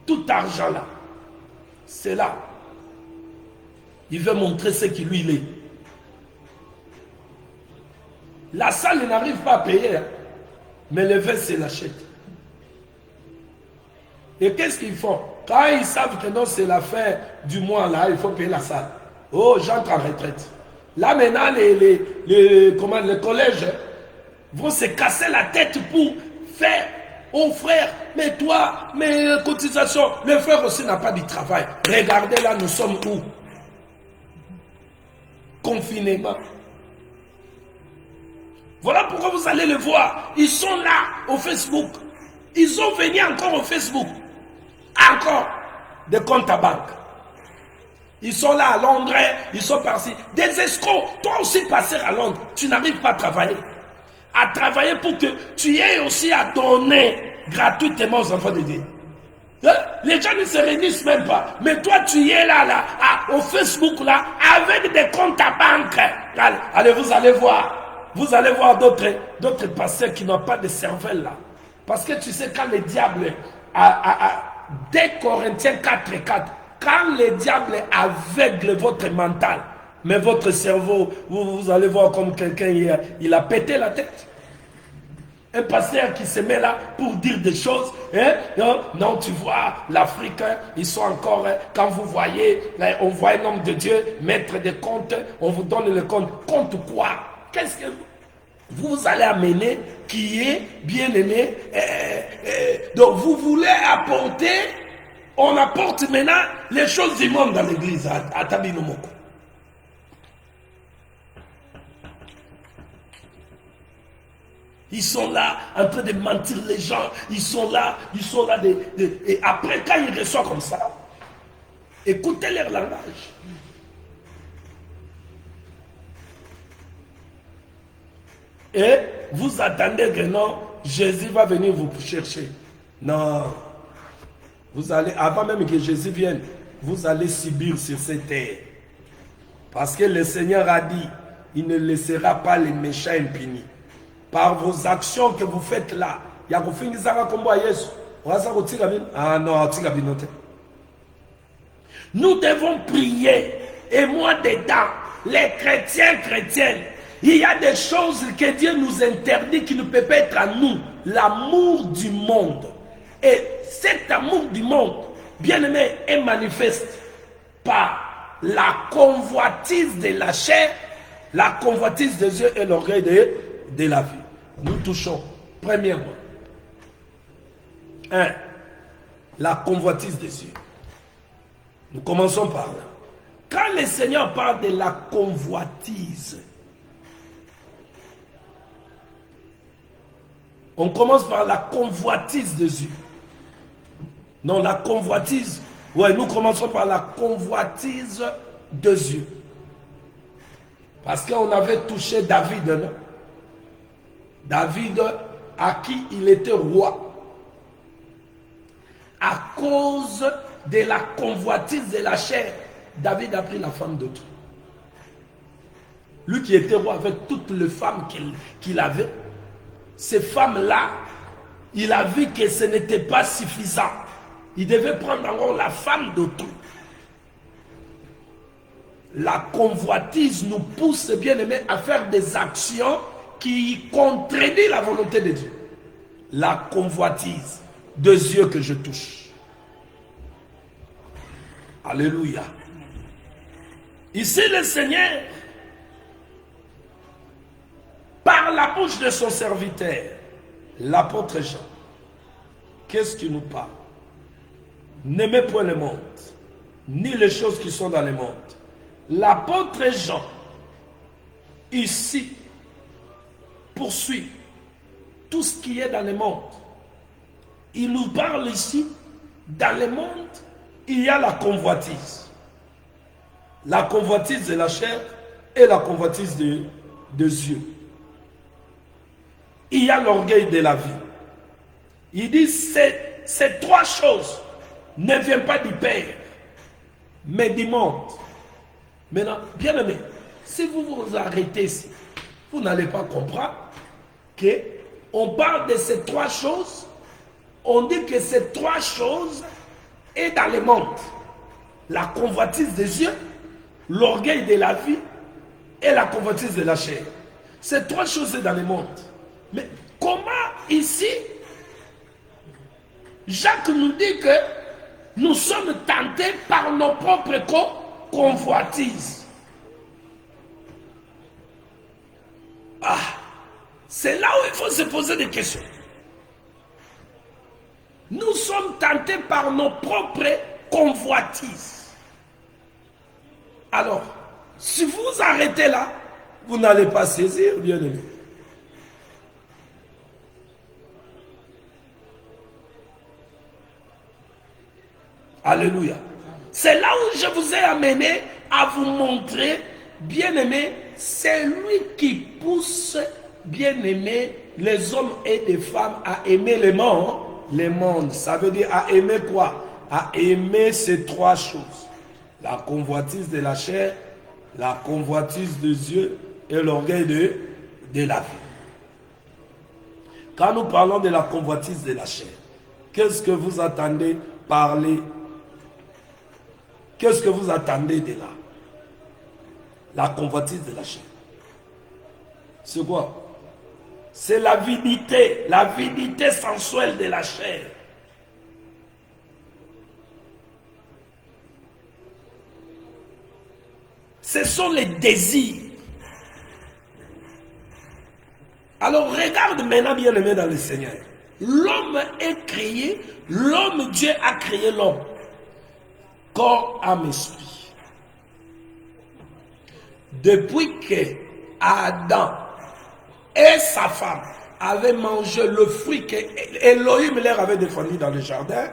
tout argent là. C'est là. Il veut montrer ce qui lui est. La salle n'arrive pas à payer, hein, mais le vin se l'achète. Et qu'est-ce qu'ils font? Quand ils savent que non, c'est la fin du mois, là, il faut payer la salle. Oh, j'entre en retraite. Là, maintenant, les collèges vont se casser la tête pour faire. Oh frère, mais toi, mes cotisations, le frère aussi n'a pas de travail. Regardez là, nous sommes où? Confinement. Voilà pourquoi vous allez le voir. Ils sont là au Facebook. Ils ont venu encore au Facebook. Encore des comptes à banque. Ils sont là à Londres, ils sont partis. Des escrocs. Toi aussi, passer à Londres, tu n'arrives pas à travailler. À travailler pour que tu aies aussi à donner gratuitement aux enfants de Dieu. Les gens ne se réunissent même pas. Mais toi, tu es là, au Facebook, là, avec des comptes à banque. Allez, vous allez voir. Vous allez voir d'autres pasteurs qui n'ont pas de cervelle, là. Parce que tu sais, quand le diable, dès Corinthiens 4:4, quand le diable aveugle votre mental, mais votre cerveau, vous allez voir comme quelqu'un, il a pété la tête. Un pasteur qui se met là pour dire des choses. Hein? Non, tu vois, l'Afrique, ils sont encore, quand vous voyez, on voit un homme de Dieu mettre des comptes, on vous donne le compte. Compte quoi? Qu'est-ce que vous allez amener qui est bien aimé? Donc vous voulez apporter, on apporte maintenant les choses du monde dans l'église à Tabinomoko. Ils sont là en train de mentir les gens. Ils sont là. Et après, quand ils reçoivent comme ça, écoutez leur langage. Et vous attendez que non, Jésus va venir vous chercher. Non. Vous allez, avant même que Jésus vienne, vous allez subir sur cette terre. Parce que le Seigneur a dit, il ne laissera pas les méchants impunis. Par vos actions que vous faites là, ah non, nous devons prier. Et moi dedans, les chrétiennes, il y a des choses que Dieu nous interdit qui ne peuvent pas être à nous. L'amour du monde. Et cet amour du monde, bien aimé, est manifeste par la convoitise de la chair, la convoitise des yeux et l'orgueil de la vie. Nous touchons, premièrement, la convoitise des yeux. Nous commençons par là. Quand le Seigneur parle de la convoitise, on commence par la convoitise des yeux. Non, la convoitise. Ouais, nous commençons par la convoitise des yeux. Parce qu'on avait touché David, non? David, à qui il était roi. À cause de la convoitise de la chair, David a pris la femme d'autrui. Lui qui était roi avec toutes les femmes qu'il avait, ces femmes-là, il a vu que ce n'était pas suffisant. Il devait prendre encore la femme d'autrui. La convoitise nous pousse, bien aimé, à faire des actions qui contredisent la volonté de Dieu. La convoitise des yeux que je touche. Alléluia. Ici, le Seigneur, par la bouche de son serviteur, l'apôtre Jean, qu'est-ce qu'il nous parle? N'aimez point le monde, ni les choses qui sont dans le monde. L'apôtre Jean, ici, poursuit tout ce qui est dans le monde. Il nous parle ici, dans le monde, il y a la convoitise. La convoitise de la chair et la convoitise des yeux. Il y a l'orgueil de la vie. Il dit, ces trois choses ne viennent pas du Père, mais du monde. Maintenant, bien aimé, si vous vous arrêtez ici, vous n'allez pas comprendre qu'on parle de ces trois choses, on dit que ces trois choses est dans le monde. La convoitise des yeux, l'orgueil de la vie et la convoitise de la chair. Ces trois choses sont dans le monde. Mais comment ici, Jacques nous dit que nous sommes tentés par nos propres convoitises. Ah, c'est là où il faut se poser des questions. Nous sommes tentés par nos propres convoitises. Alors, si vous arrêtez là, vous n'allez pas saisir, bien aimé. Alléluia. C'est là où je vous ai amené à vous montrer, bien aimé, c'est lui qui pousse, bien aimé, les hommes et les femmes à aimer le monde. Ça veut dire à aimer quoi? À aimer ces trois choses. La convoitise de la chair, la convoitise des yeux et l'orgueil de la vie. Quand nous parlons de la convoitise de la chair, qu'est-ce que vous attendez parler? Qu'est-ce que vous attendez de là? La convoitise de la chair. C'est quoi? C'est l'avidité sensuelle de la chair. Ce sont les désirs. Alors regarde maintenant, bien aimé dans le Seigneur. L'homme est créé, l'homme, Dieu a créé l'homme. Corps, âme, esprit. Depuis que Adam et sa femme avait mangé le fruit que Elohim leur avait défendu dans le jardin,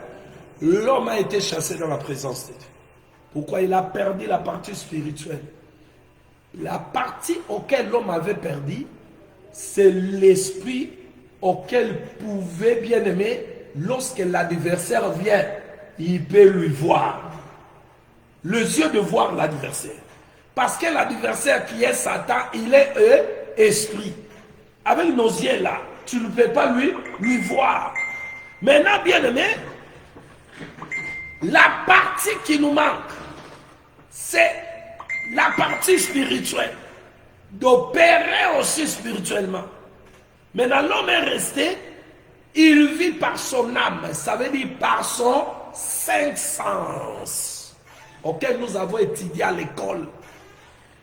l'homme a été chassé dans la présence de Dieu. Pourquoi? Il a perdu la partie spirituelle. La partie auquel l'homme avait perdu, c'est l'esprit auquel pouvait bien aimer, lorsque l'adversaire vient, il peut lui voir. Les yeux de voir l'adversaire. Parce que l'adversaire qui est Satan, il est esprit. Avec nos yeux là, tu ne peux pas lui voir. Maintenant, bien aimé, la partie qui nous manque, c'est la partie spirituelle. D'opérer aussi spirituellement. Maintenant, l'homme est resté, il vit par son âme, ça veut dire par son cinq sens, auquel nous avons étudié à l'école.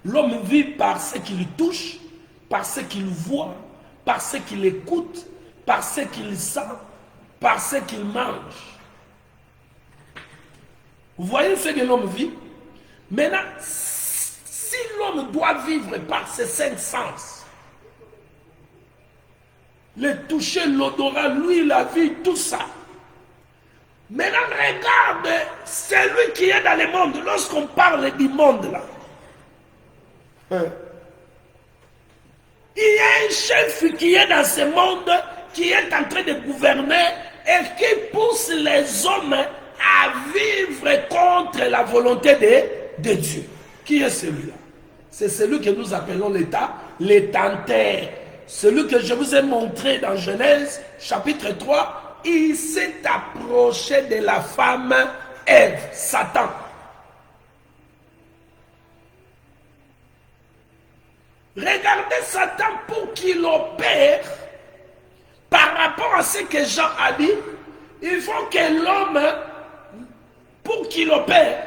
L'homme vit par ce qu'il touche, par ce qu'il voit, par ce qu'il écoute, par ce qu'il sent, par ce qu'il mange. Vous voyez ce que l'homme vit? Maintenant, si l'homme doit vivre par ses cinq sens, le toucher, l'odorat, lui, la vie, tout ça. Maintenant, regarde celui qui est dans le monde. Lorsqu'on parle du monde, là, il y a un chef qui est dans ce monde, qui est en train de gouverner et qui pousse les hommes à vivre contre la volonté de Dieu. Qui est celui-là? C'est celui que nous appelons l'État, l'étentaire. Celui que je vous ai montré dans Genèse, chapitre 3, il s'est approché de la femme Ève, Satan. Regardez Satan pour qu'il opère par rapport à ce que Jean a dit. Il faut que l'homme, pour qu'il opère,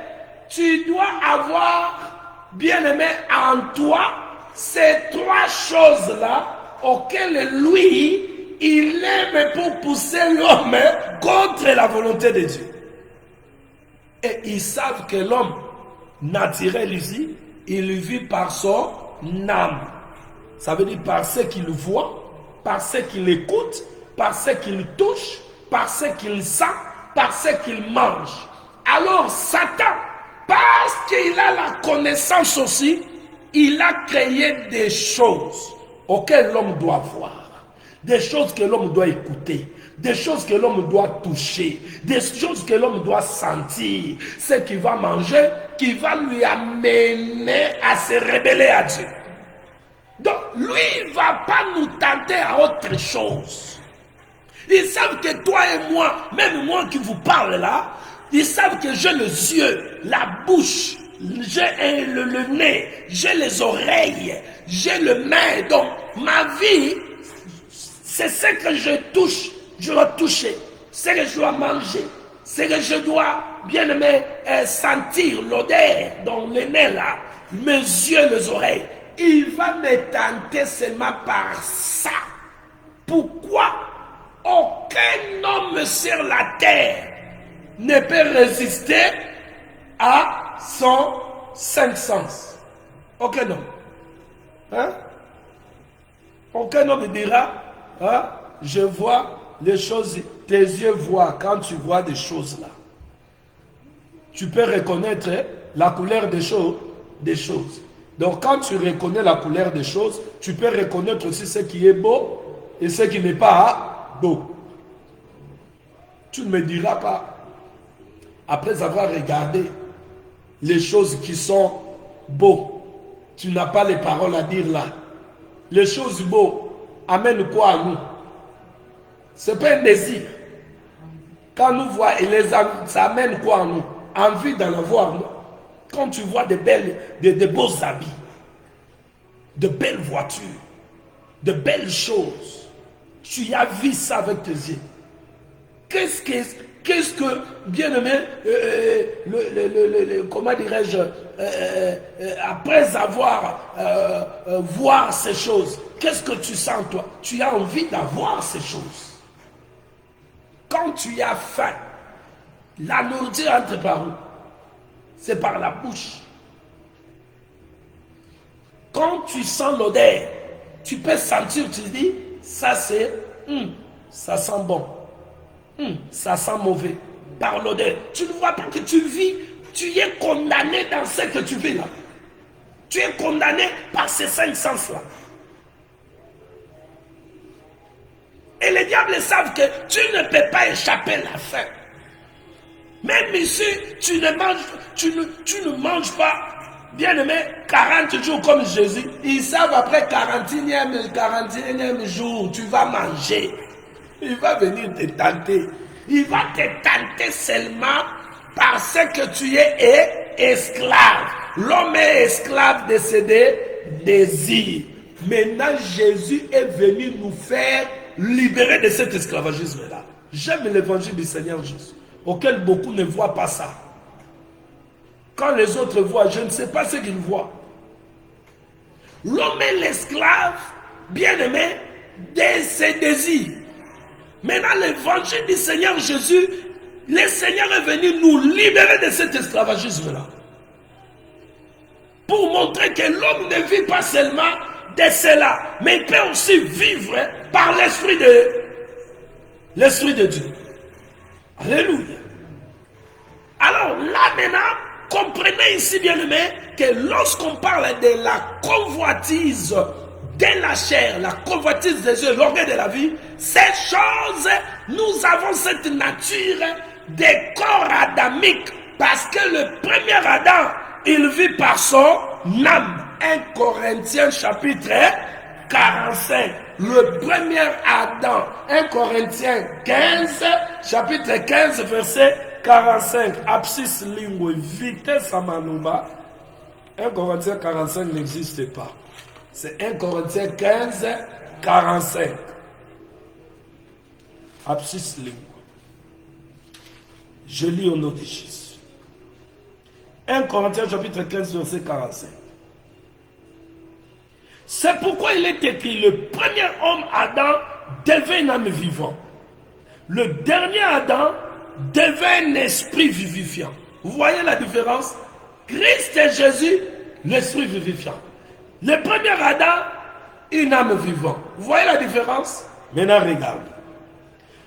tu dois avoir, bien aimé, en toi, ces trois choses-là auxquelles lui, il aime pour pousser l'homme contre la volonté de Dieu. Et ils savent que l'homme naturel ici, il vit par son âme. Ça veut dire par ce qu'il voit, par ce qu'il écoute, par ce qu'il touche, par ce qu'il sent, par ce qu'il mange. Alors Satan, parce qu'il a la connaissance aussi, il a créé des choses auxquelles l'homme doit voir, des choses que l'homme doit écouter, des choses que l'homme doit toucher, des choses que l'homme doit sentir, ce qu'il va manger, qui va lui amener à se rebeller à Dieu. Donc, lui, il ne va pas nous tenter à autre chose. Ils savent que toi et moi, même moi qui vous parle là, ils savent que j'ai les yeux, la bouche, j'ai le nez, j'ai les oreilles, j'ai le main. Donc, ma vie, c'est ce que je touche, je dois toucher, ce que je dois manger, ce que je dois bien aimer sentir, l'odeur dans le nez là, mes yeux, les oreilles. Il va me tenter seulement par ça. Pourquoi aucun homme sur la terre ne peut résister à son cinq sens? Aucun homme. Hein? Aucun homme dira, hein, je vois les choses, tes yeux voient quand tu vois des choses là. Tu peux reconnaître la couleur des choses. Donc quand tu reconnais la couleur des choses, tu peux reconnaître aussi ce qui est beau et ce qui n'est pas beau. Tu ne me diras pas, après avoir regardé les choses qui sont beaux, tu n'as pas les paroles à dire là. Les choses beaux amènent quoi à nous? Ce n'est pas un désir. Quand nous voyons, ça amène quoi à nous? Envie d'en avoir, non? Quand tu vois de beaux habits, de belles voitures, de belles choses, tu as vu ça avec tes yeux. Qu'est-ce que, bien aimé, comment dirais-je, après avoir voir ces choses, qu'est-ce que tu sens toi? Tu as envie d'avoir ces choses. Quand tu as faim, la nourriture entre par où? C'est par la bouche. Quand tu sens l'odeur, tu peux sentir, tu dis, ça c'est, ça sent bon, ça sent mauvais, par l'odeur. Tu ne vois pas que tu vis, tu es condamné dans ce que tu vis là. Tu es condamné par ces 5 sens-là. Et les diables savent que tu ne peux pas échapper à la faim. Même ici, tu ne manges pas, bien aimé, 40 jours comme Jésus. Ils savent après 41e jour, tu vas manger. Il va venir te tenter. Il va te tenter seulement parce que tu es esclave. L'homme est esclave de ses désirs. Maintenant, Jésus est venu nous faire libérer de cet esclavagisme-là. J'aime l'évangile du Seigneur Jésus, auquel beaucoup ne voient pas ça. Quand les autres voient, je ne sais pas ce qu'ils voient. L'homme est l'esclave, bien-aimé, de ses désirs. Maintenant, l'évangile du Seigneur Jésus, le Seigneur est venu nous libérer de cet esclavagisme-là. Pour montrer que l'homme ne vit pas seulement de cela, mais il peut aussi vivre par l'Esprit de Dieu. Alléluia. Alors là maintenant, comprenez ici bien aimé que lorsqu'on parle de la convoitise de la chair, la convoitise des yeux, l'orgueil de la vie, ces choses, nous avons cette nature des corps adamiques, parce que le premier Adam, il vit par son âme. 1 Corinthiens chapitre 45. Le premier Adam. 1 Corinthiens 15, chapitre 15, verset 45. Abscis lingue vitesse amanuba. 1 Corinthiens 45 n'existe pas. C'est 1 Corinthiens 15, 45. Abscis lingue. Je lis au nom de Jésus. 1 Corinthiens chapitre 15, verset 45. C'est pourquoi il est écrit, le premier homme, Adam, devait un âme vivant. Le dernier Adam devait un esprit vivifiant. Vous voyez la différence? Christ et Jésus, l'esprit vivifiant. Le premier Adam, une âme vivante. Vous voyez la différence? Maintenant, regarde.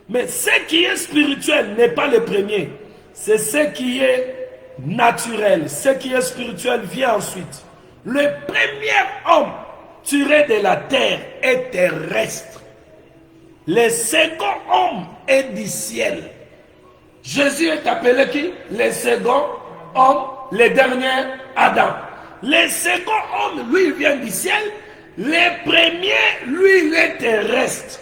Mais ce qui est spirituel n'est pas le premier. C'est ce qui est naturel. Ce qui est spirituel vient ensuite. Le premier homme tiré de la terre est terrestre. Le second homme est du ciel. Jésus est appelé qui? Le second homme, le dernier Adam. Le second homme, lui, vient du ciel. Le premier, lui, il est terrestre.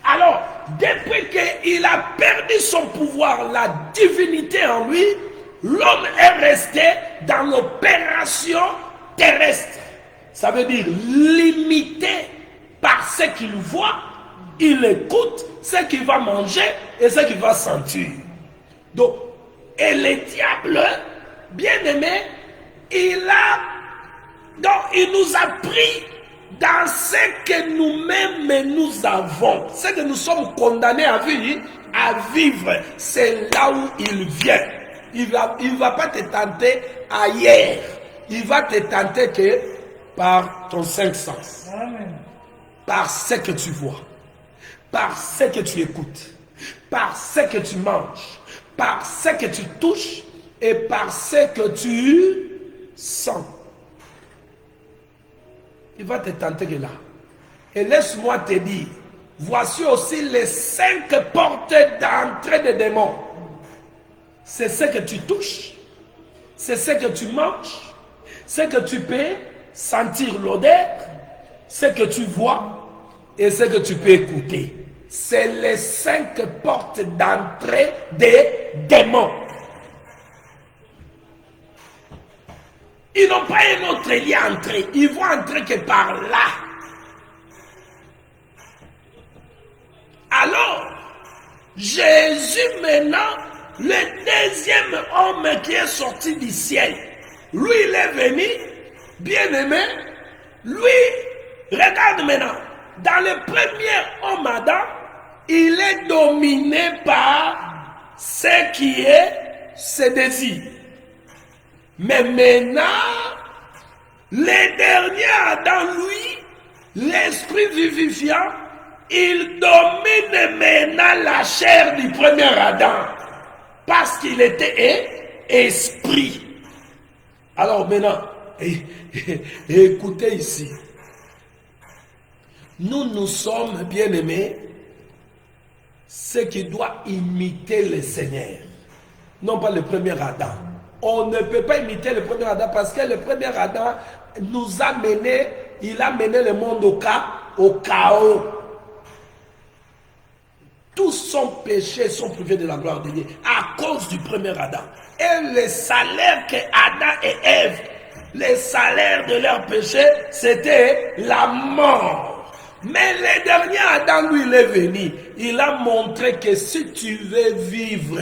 Alors, depuis qu'il a perdu son pouvoir, la divinité en lui, l'homme est resté dans l'opération terrestre. Ça veut dire limité par ce qu'il voit, il écoute, ce qu'il va manger et ce qu'il va sentir. Donc, et le diable, bien aimé, il nous a pris dans ce que nous-mêmes nous avons, ce que nous sommes condamnés à vivre, c'est là où il vient. Il va pas te tenter ailleurs. Il va te tenter que par ton 5 sens. Amen. Par ce que tu vois, par ce que tu écoutes, par ce que tu manges, par ce que tu touches et par ce que tu sens. Il va te tenter que là. Et laisse-moi te dire, voici aussi les 5 portes d'entrée des démons. C'est ce que tu touches, c'est ce que tu manges, ce que tu peux sentir l'odeur, ce que tu vois et ce que tu peux écouter. C'est les 5 portes d'entrée des démons. Ils n'ont pas un autre lieu à entrer. Ils vont entrer que par là. Alors, Jésus maintenant, le deuxième homme qui est sorti du ciel, lui il est venu, bien aimé, lui, regarde maintenant, dans le premier homme Adam, il est dominé par ce qui est ses désirs. Mais maintenant, le dernier Adam, lui, L'esprit vivifiant, il domine maintenant la chair du premier Adam. Parce qu'il était esprit. Alors maintenant, écoutez ici. Nous sommes bien-aimés, ceux qui doivent imiter le Seigneur. Non pas le premier Adam. On ne peut pas imiter le premier Adam parce que le premier Adam nous a mené, il a mené le monde au chaos. Tous son péché sont privés de la gloire de Dieu à cause du premier Adam. Et le salaire que Adam et Ève, le salaire de leur péché, c'était la mort. Mais le dernier Adam, lui, il est venu. Il a montré que si tu veux vivre,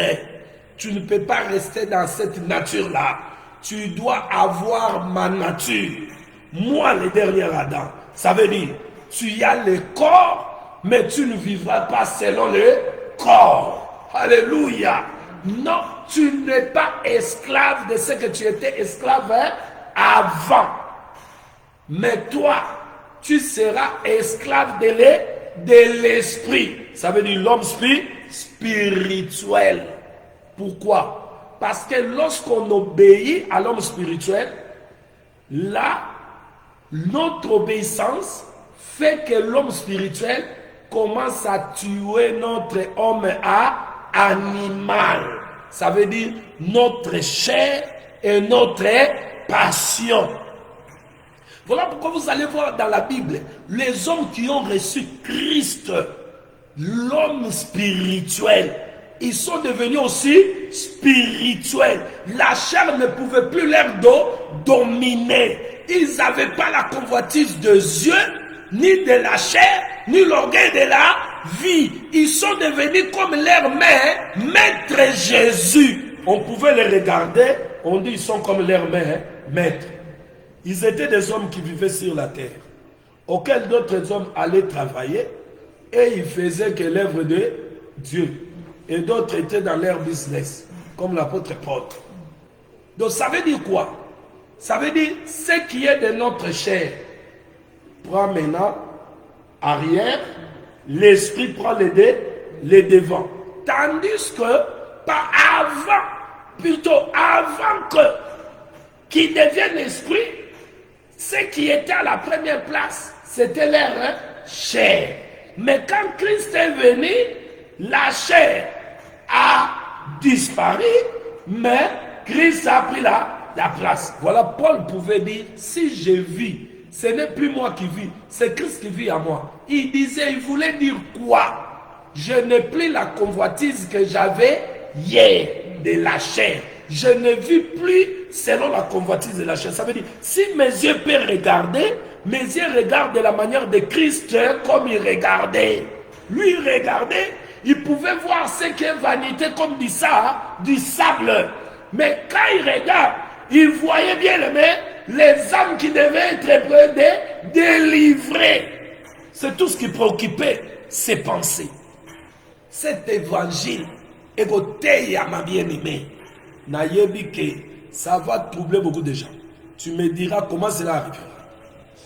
tu ne peux pas rester dans cette nature-là. Tu dois avoir ma nature. Moi, le dernier Adam, ça veut dire, tu as le corps, mais tu ne vivras pas selon le corps. Alléluia. Non, tu n'es pas esclave de ce que tu étais esclave avant. Mais toi, tu seras esclave de l'esprit. Ça veut dire l'homme spirituel. Pourquoi? Parce que lorsqu'on obéit à l'homme spirituel, là, notre obéissance fait que l'homme spirituel commence à tuer notre homme animal. Ça veut dire notre chair et notre passion. Voilà pourquoi vous allez voir dans la Bible, les hommes qui ont reçu Christ, l'homme spirituel, ils sont devenus aussi spirituels. La chair ne pouvait plus leur dominer. Ils n'avaient pas la convoitise de Dieu, ni de la chair, ni l'orgueil de la vie. Ils sont devenus comme leur maître Jésus. On pouvait les regarder, on dit ils sont comme leur maître. Ils étaient des hommes qui vivaient sur la terre, auxquels d'autres hommes allaient travailler et ils faisaient que l'œuvre de Dieu. Et d'autres étaient dans leur business, comme l'apôtre Paul. Donc ça veut dire quoi? Ça veut dire ce qui est de notre chair prend maintenant arrière, l'esprit prend les devants. Tandis que avant qu'ils deviennent esprit, ce qui était à la première place, c'était leur chair. Mais quand Christ est venu, la chair a disparu, mais Christ a pris la place. Voilà, Paul pouvait dire, si je vis, ce n'est plus moi qui vis, c'est Christ qui vit à moi. Il voulait dire quoi? Je n'ai plus la convoitise que j'avais hier de la chair. Je ne vis plus selon la convoitise de la chair. Ça veut dire, si mes yeux peuvent regarder, mes yeux regardent de la manière de Christ comme il regardait. Lui, il regardait, il pouvait voir ce qu'est vanité comme du sable. Mais quand il regarde, il voyait bien les âmes qui devaient être délivrées. C'est tout ce qui préoccupait ses pensées. Cet évangile, écoutez à ma bien-aimée, ça va troubler beaucoup de gens. Tu me diras comment cela arrivera.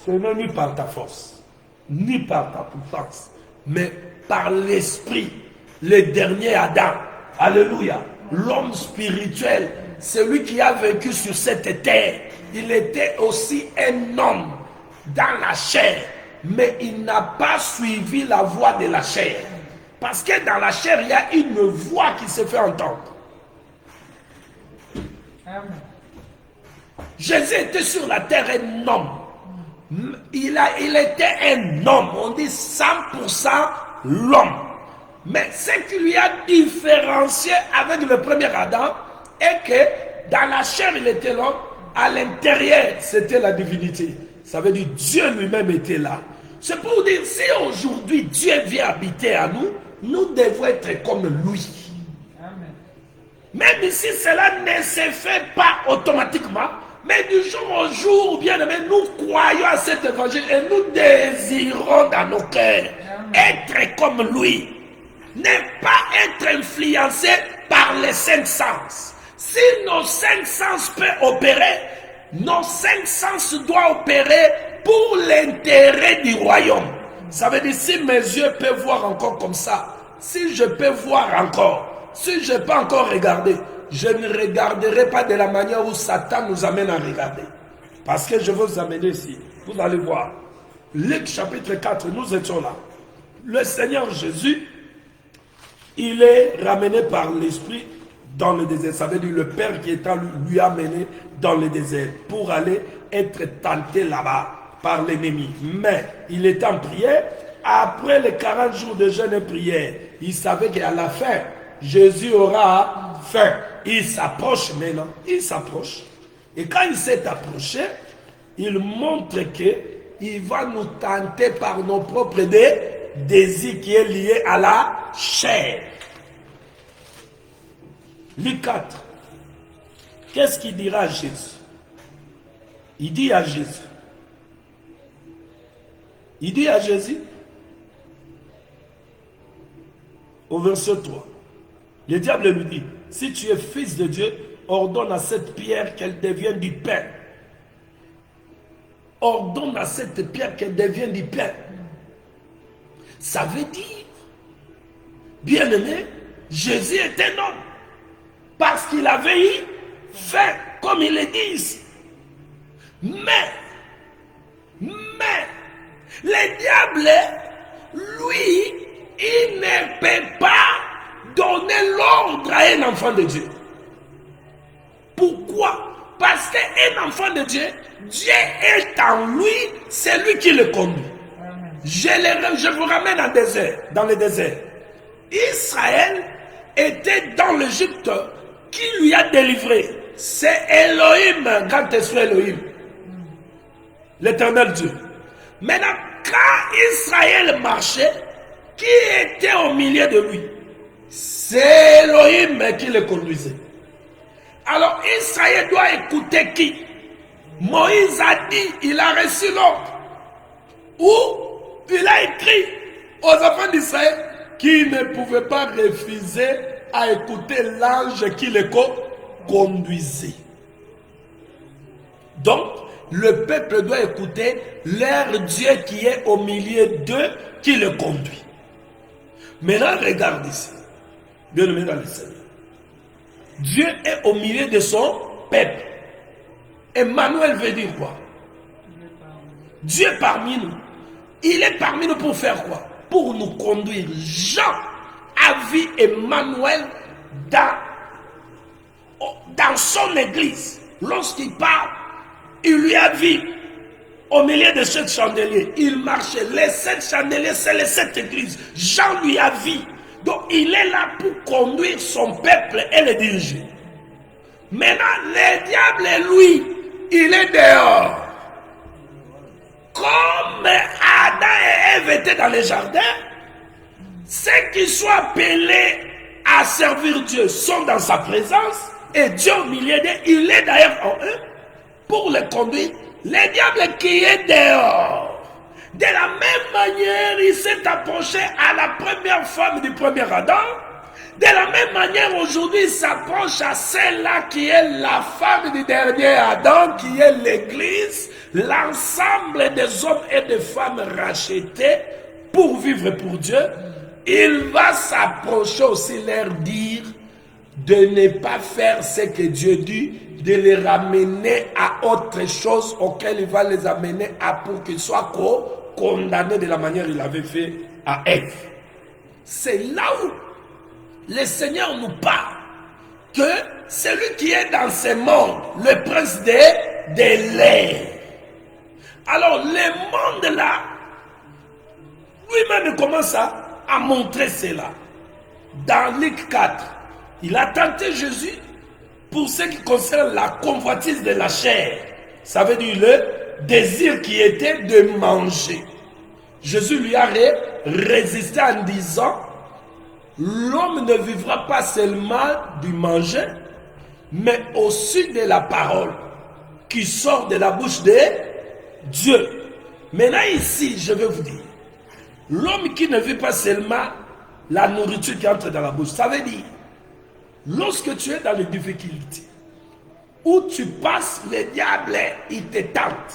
Ce n'est ni par ta force, ni par ta puissance, mais par l'esprit, le dernier Adam. Alléluia. L'homme spirituel, celui qui a vécu sur cette terre, il était aussi un homme dans la chair, mais il n'a pas suivi la voie de la chair. Parce que dans la chair, il y a une voix qui se fait entendre. Amen. Jésus était sur la terre un homme. Il était un homme, on dit 100% l'homme. Mais ce qui lui a différencié avec le premier Adam est que dans la chair il était l'homme, à l'intérieur c'était la divinité. Ça veut dire Dieu lui-même était là. C'est pour dire, si aujourd'hui Dieu vient habiter à nous, nous devons être comme lui. Amen. Même si cela ne se fait pas automatiquement, mais du jour au jour, bien aimé, nous croyons à cet évangile et nous désirons dans nos cœurs être comme lui. Ne pas être influencé par les cinq sens. Si nos cinq sens peuvent opérer, nos cinq sens doivent opérer pour l'intérêt du royaume. Ça veut dire, si mes yeux peuvent voir encore comme ça, si je peux voir encore, si je peux encore regarder, je ne regarderai pas de la manière où Satan nous amène à regarder. Parce que je veux vous amener ici. Vous allez voir. Luc chapitre 4, nous étions là. Le Seigneur Jésus, il est ramené par l'Esprit dans le désert. Ça veut dire le Père qui est en lui, lui a mené dans le désert pour aller être tenté là-bas par l'ennemi. Mais il était en prière. Après les 40 jours de jeûne et prière, il savait qu'à la fin, Jésus aura faim. Il s'approche maintenant. Il s'approche. Et quand il s'est approché, il montre qu'il va nous tenter par nos propres désirs qui est lié à la chair. Luc 4. Qu'est-ce qu'il dira à Jésus? Il dit à Jésus. Il dit à Jésus, au verset 3, le diable lui dit, si tu es fils de Dieu, ordonne à cette pierre qu'elle devienne du pain. Ordonne à cette pierre qu'elle devienne du pain. Ça veut dire, bien aimé, Jésus est un homme. Parce qu'il avait eu faim, comme il le dit ici. Mais, le diable, lui, il ne peut pas donner l'ordre à un enfant de Dieu. Pourquoi? Parce qu'un enfant de Dieu, Dieu est en lui, c'est lui qui le conduit. Je vous ramène dans le désert. Israël était dans l'Égypte. Qui lui a délivré? C'est Elohim, grand esprit Elohim. L'éternel Dieu. Maintenant, quand Israël marchait, qui était au milieu de lui? C'est Elohim qui le conduisait. Alors Israël doit écouter qui? Moïse a dit, il a reçu l'ordre. Ou il a écrit aux enfants d'Israël qui ne pouvaient pas refuser à écouter l'ange qui les conduisait. Donc, le peuple doit écouter leur Dieu qui est au milieu d'eux, qui le conduit. Maintenant, regarde ici. Bien aimé dans le Seigneur. Dieu est au milieu de son peuple. Emmanuel veut dire quoi? Dieu est parmi nous. Il est parmi nous pour faire quoi? Pour nous conduire. Jean a vu Emmanuel dans son église. Lorsqu'il parle, il lui a vu au milieu de 7 chandeliers. Il marchait. Les 7 chandeliers, c'est les 7 églises. Jean lui a vu. Donc il est là pour conduire son peuple et le diriger. Maintenant, le diable, lui, il est dehors. Comme Adam et Ève étaient dans le jardin, ceux qui sont appelés à servir Dieu sont dans sa présence, et Dieu au milieu d'eux, il est d'ailleurs en eux pour les conduire. Le diable qui est dehors. De la même manière, il s'est approché à la première femme du premier Adam. De la même manière, aujourd'hui, il s'approche à celle-là qui est la femme du dernier Adam, qui est l'Église, l'ensemble des hommes et des femmes rachetés pour vivre pour Dieu. Il va s'approcher aussi leur dire de ne pas faire ce que Dieu dit, de les ramener à autre chose auquel il va les amener à pour qu'ils soient condamnés de la manière qu'il avait fait à Ève. C'est là où le Seigneur nous parle que celui qui est dans ce monde, le prince de l'air. Alors le monde là, lui-même commence à montrer cela. Dans Luc 4, il a tenté Jésus pour ce qui concerne la convoitise de la chair. Ça veut dire le désir qui était de manger. Jésus lui a résisté en disant, l'homme ne vivra pas seulement du manger, mais aussi de la parole qui sort de la bouche de Dieu. Maintenant ici, je vais vous dire, l'homme qui ne vit pas seulement la nourriture qui entre dans la bouche, ça veut dire, lorsque tu es dans les difficultés, où tu passes, le diable, il te tente.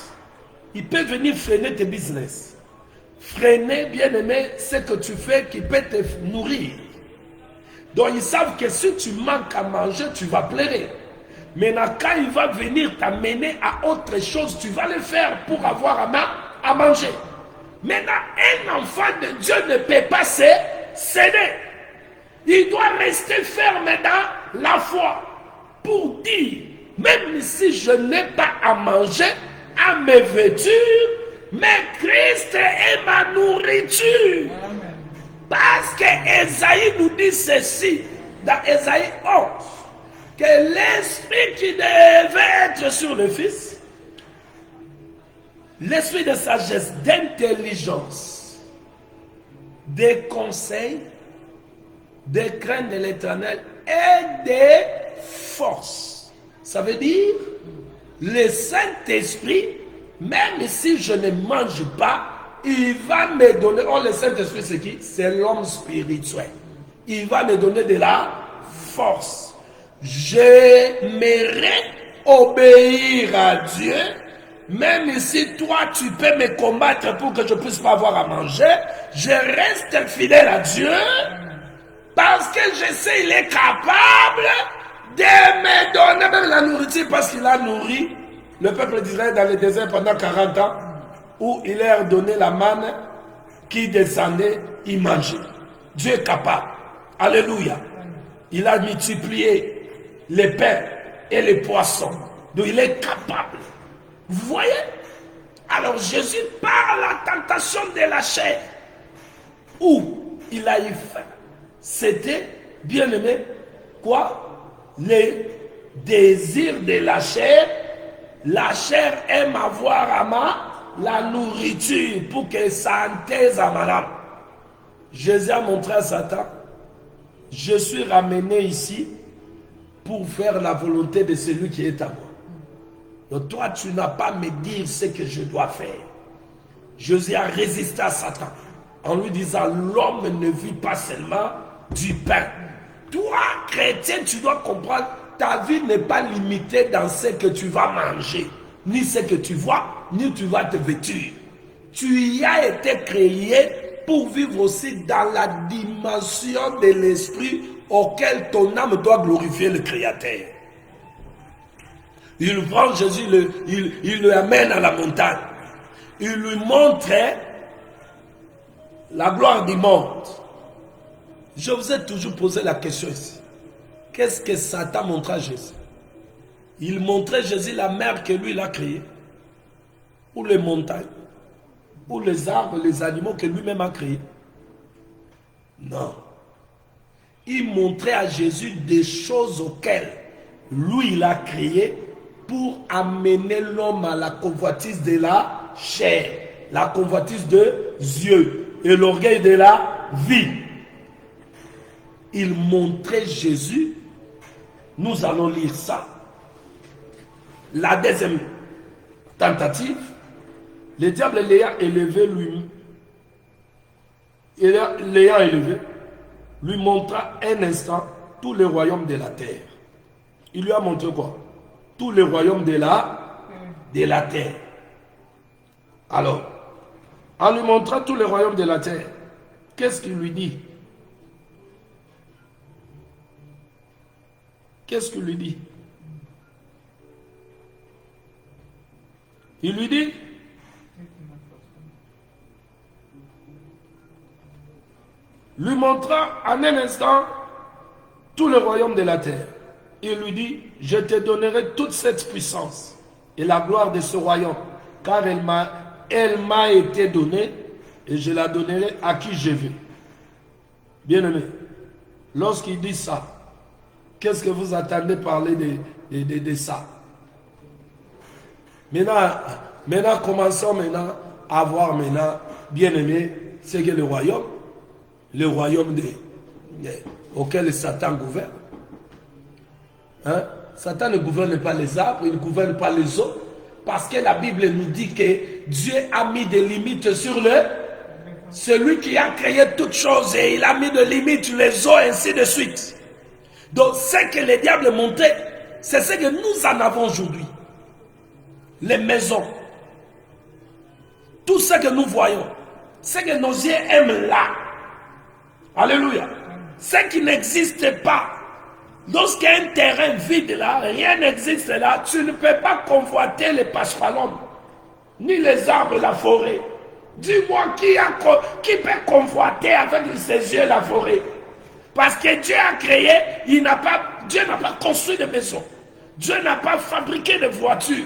il peut venir freiner tes business. Freiner, bien aimé, ce que tu fais qui peut te nourrir. Donc ils savent que si tu manques à manger, tu vas pleurer. Maintenant, quand il va venir t'amener à autre chose, tu vas le faire pour avoir à manger. Maintenant, un enfant de Dieu ne peut pas céder. Il doit rester ferme dans la foi pour dire, même si je n'ai pas à manger, à me vêtir, mais Christ est ma nourriture. Amen. Parce que Esaïe nous dit ceci, dans Esaïe 11, que l'esprit qui devait être sur le Fils, l'esprit de sagesse, d'intelligence, de conseil, de crainte de l'Éternel et de force. Ça veut dire, le Saint-Esprit, même si je ne mange pas, il va me donner, oh le Saint-Esprit c'est qui? C'est l'homme spirituel. Il va me donner de la force. J'aimerais obéir à Dieu, même si toi tu peux me combattre pour que je puisse pas avoir à manger, je reste fidèle à Dieu, parce que je sais il est capable de me donner même la nourriture, parce qu'il a nourri le peuple d'Israël dans le désert pendant 40 ans, où il leur donnait la manne qui descendait, il mangeait. Dieu est capable. Alléluia. Il a multiplié les pains et les poissons. Donc il est capable. Vous voyez? Alors Jésus, par la tentation de la chair, où il a eu faim, c'était, bien aimé, quoi? Les désirs de la chair. La chair aime avoir la nourriture pour que ça entaise à madame. Jésus a montré à Satan, je suis ramené ici pour faire la volonté de celui qui est à moi. Donc toi, tu n'as pas à me dire ce que je dois faire. Jésus a résisté à Satan en lui disant, l'homme ne vit pas seulement du pain. Toi, chrétien, tu dois comprendre, ta vie n'est pas limitée dans ce que tu vas manger, ni ce que tu vois, ni tu vas te vêtir. Tu y as été créé pour vivre aussi dans la dimension de l'esprit auquel ton âme doit glorifier le Créateur. Il prend Jésus, il le amène à la montagne. Il lui montre la gloire du monde. Je vous ai toujours posé la question ici. Qu'est-ce que Satan montrait à Jésus? Il montrait Jésus la mer que lui il a créée, ou les montagnes, ou les arbres, les animaux que lui-même a créés. Non. Il montrait à Jésus des choses auxquelles lui il a créé pour amener l'homme à la convoitise de la chair, la convoitise des yeux et l'orgueil de la vie. Il montrait Jésus. Nous allons lire ça. La deuxième tentative, le diable l'ayant élevé lui montra un instant tous les royaumes de la terre. Il lui a montré quoi? Tous les royaumes de la terre. Alors, en lui montrant tous les royaumes de la terre, qu'est-ce qu'il lui dit? Qu'est-ce qu'il lui dit? Il lui dit, lui montra en un instant tout le royaume de la terre. Il lui dit, je te donnerai toute cette puissance et la gloire de ce royaume, car elle m'a été donnée et je la donnerai à qui je veux. Bien-aimé, lorsqu'il dit ça, qu'est-ce que vous attendez parler de ça? Maintenant, commençons maintenant à voir maintenant, bien aimé, c'est que le royaume auquel Satan gouverne. Hein? Satan ne gouverne pas les arbres, il ne gouverne pas les eaux, parce que la Bible nous dit que Dieu a mis des limites sur celui qui a créé toutes choses, et il a mis des limites sur les eaux, ainsi de suite. Donc, ce que le diable montrait, c'est ce que nous en avons aujourd'hui. Les maisons, tout ce que nous voyons, ce que nos yeux aiment là, alléluia, ce qui n'existe pas, lorsqu'il y a un terrain vide là, rien n'existe là, tu ne peux pas convoiter les passerelles, ni les arbres et la forêt. Dis-moi qui peut convoiter avec ses yeux la forêt? Parce que Dieu a créé, Dieu n'a pas construit de maisons. Dieu n'a pas fabriqué de voitures.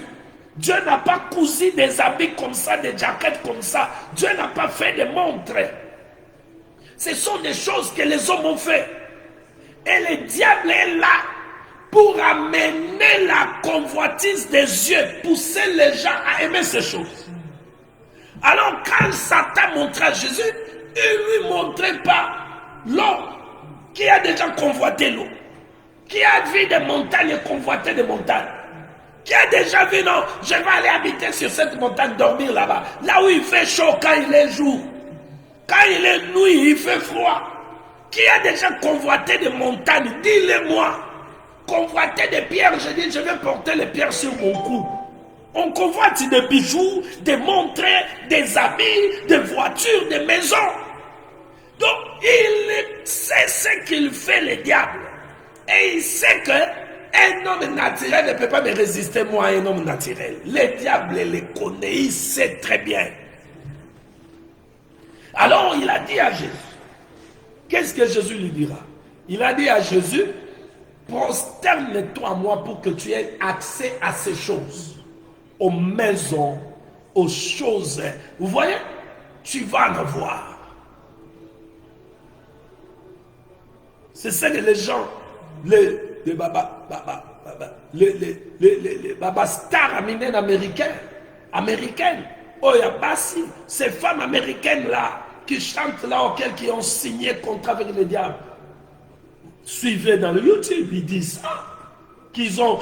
Dieu n'a pas cousu des habits comme ça, des jaquettes comme ça. Dieu n'a pas fait des montres. Ce sont des choses que les hommes ont fait. Et le diable est là pour amener la convoitise des yeux, pousser les gens à aimer ces choses. Alors quand Satan montrait à Jésus, il ne lui montrait pas l'homme qui a déjà convoité l'eau, qui a vu des montagnes et convoité des montagnes, qui a déjà vu, non, je vais aller habiter sur cette montagne, dormir là-bas, là où il fait chaud quand il est jour, quand il est nuit, il fait froid, qui a déjà convoité des montagnes, dis-le-moi, convoité des pierres, je dis, je vais porter les pierres sur mon cou. On convoite des bijoux, des montres, des habits, des voitures, des maisons. Donc, il sait ce qu'il fait, le diable. Et il sait qu'un homme naturel ne peut pas me résister, moi, un homme naturel. Le diable le connaît, il sait très bien. Alors, il a dit à Jésus, qu'est-ce que Jésus lui dira? Il a dit à Jésus, prosterne-toi à moi pour que tu aies accès à ces choses. Aux maisons, aux choses. Vous voyez, tu vas en avoir. C'est ça que les gens, les baba stars américaines, oh, il y a pas si, ces femmes américaines là, qui chantent là, auxquelles qui ont signé contrat avec le diable. Suivez dans le YouTube, ils disent ça. Ils ont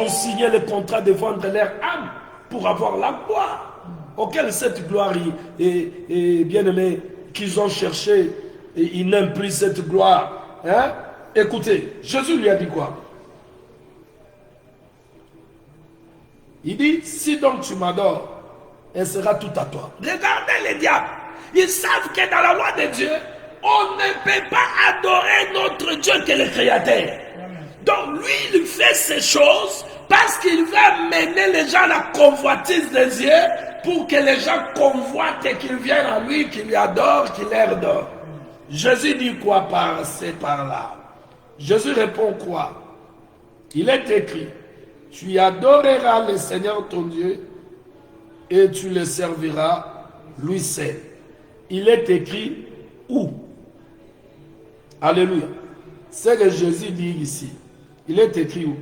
signé le contrat de vendre leur âme pour avoir la gloire. Auquel cette gloire est bien aimée, qu'ils ont cherché, et ils n'aiment plus cette gloire. Hein? Écoutez, Jésus lui a dit quoi? Il dit, si donc tu m'adores, elle sera tout à toi. Regardez les diables. Ils savent que dans la loi de Dieu, on ne peut pas adorer notre Dieu que le Créateur. Donc lui, il fait ces choses parce qu'il va mener les gens à la convoitise des yeux pour que les gens convoitent et qu'ils viennent à lui, qu'ils lui adorent, qu'ils leur adorent. Jésus dit quoi par là? Jésus répond quoi? Il est écrit, tu adoreras le Seigneur ton Dieu et tu le serviras lui seul. Il est écrit où? Alléluia. C'est ce que Jésus dit ici. Il est écrit où?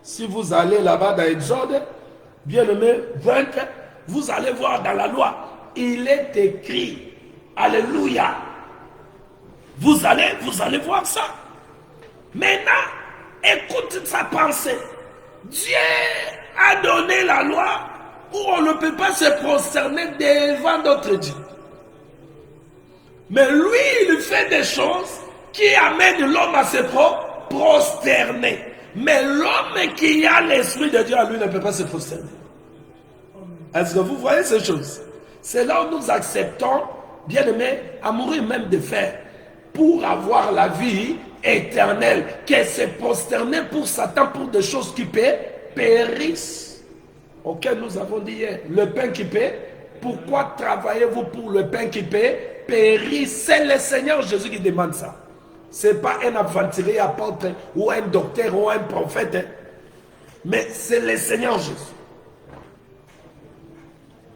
Si vous allez là-bas dans Exode, bien-aimé 20, vous allez voir dans la loi, il est écrit. Alléluia. Vous allez voir ça. Maintenant, écoute sa pensée. Dieu a donné la loi où on ne peut pas se prosterner devant d'autres dieux. Mais lui, il fait des choses qui amènent l'homme à se prosterner. Mais l'homme qui a l'esprit de Dieu à lui ne peut pas se prosterner. Est-ce que vous voyez ces choses? C'est là où nous acceptons, bien aimé, à mourir même de faim pour avoir la vie éternelle. Que se prosterner pour Satan pour des choses qui périssent. Auquel nous avons dit hier, le pain qui paie. Pourquoi travaillez-vous pour le pain qui périt? C'est le Seigneur Jésus qui demande ça. Ce n'est pas un aventurier apôtre ou un docteur ou un prophète. Mais c'est le Seigneur Jésus.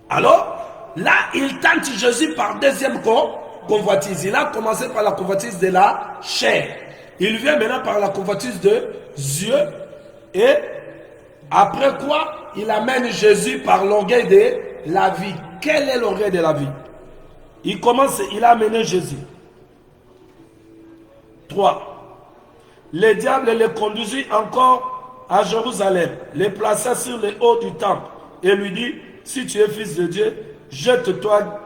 Alors, là, il tente Jésus par deuxième convoitise. Il a commencé par la convoitise de la chair. Il vient maintenant par la convoitise de yeux. Et après quoi, il amène Jésus par l'orgueil de la vie. Quel est l'orgueil de la vie? Il a amené Jésus. 3. Le diable le conduisit encore à Jérusalem, le plaça sur le haut du temple et lui dit, si tu es fils de Dieu, jette-toi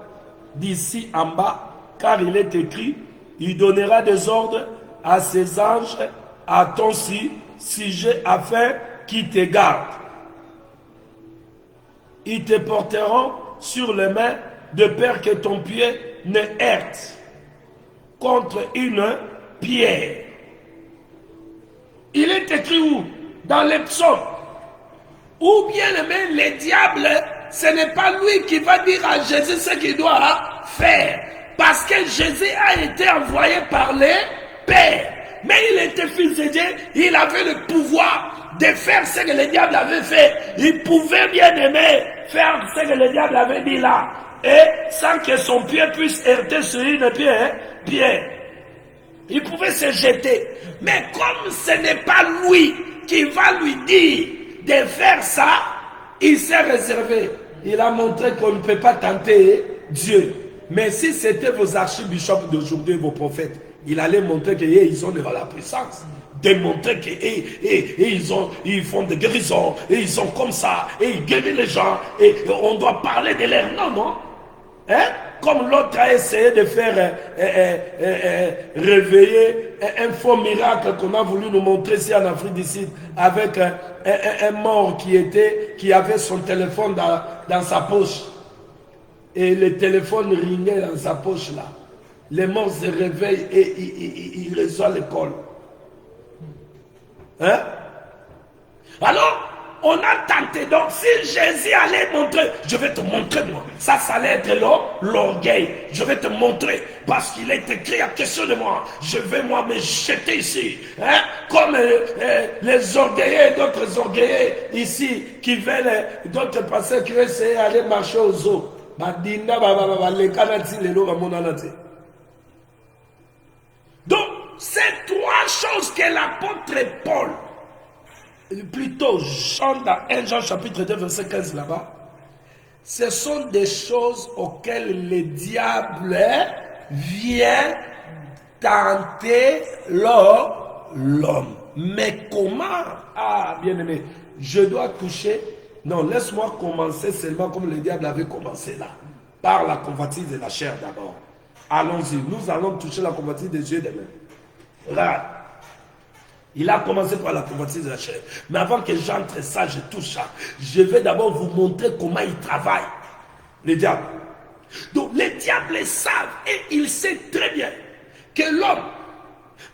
d'ici en bas, car il est écrit, il donnera des ordres à ses anges, à ton sujet, afin qu'ils te gardent. Ils te porteront sur les mains de peur que ton pied ne heurte contre une pierre. Il est écrit où? Dans les psaumes. Ou bien aimé, le diable, ce n'est pas lui qui va dire à Jésus ce qu'il doit faire. Parce que Jésus a été envoyé par les pères. Mais il était fils de Dieu, il avait le pouvoir de faire ce que le diable avait fait. Il pouvait bien aimer faire ce que le diable avait dit là. Et sans que son pied puisse heurter sur une pierre. Il pouvait se jeter. Mais comme ce n'est pas lui qui va lui dire de faire ça, il s'est réservé. Il a montré qu'on ne peut pas tenter Dieu. Mais si c'était vos archibishops d'aujourd'hui, vos prophètes, il allait montrer qu'ils ont la puissance. Démontrer qu'ils font des guérisons, et ils sont comme ça, et ils guérissent les gens, et on doit parler de l'air. Non. Hein? Comme l'autre a essayé de faire réveiller un faux miracle qu'on a voulu nous montrer ici en Afrique du Sud, avec un mort qui avait son téléphone dans sa poche. Et le téléphone ringait dans sa poche là. Les morts se réveillent et il reçoit l'école. Hein? Alors, on a tenté. Donc, si Jésus allait montrer, je vais te montrer moi. Ça allait être l'orgueil. Je vais te montrer. Parce qu'il est écrit à question de moi. Je vais moi me jeter ici. Hein? Comme les orgueillés, d'autres orgueillés ici, qui veulent, d'autres pasteurs qui veulent essayer d'aller marcher aux eaux. Donc, ces trois choses que l'apôtre Paul, plutôt Jean dans 1 Jean chapitre 2 verset 15 là-bas, ce sont des choses auxquelles le diable vient tenter l'homme. Mais comment? Ah, bien aimé, je dois toucher. Non, laisse-moi commencer seulement comme le diable avait commencé là, par la convoitise de la chair d'abord. Allons-y, nous allons toucher la convoitise des yeux demain. Regarde. Il a commencé par la convoitise de la chair. Mais avant que j'entre ça, je touche ça. Je vais d'abord vous montrer comment il travaille, le diable. Donc, les diables savent et il sait très bien que l'homme,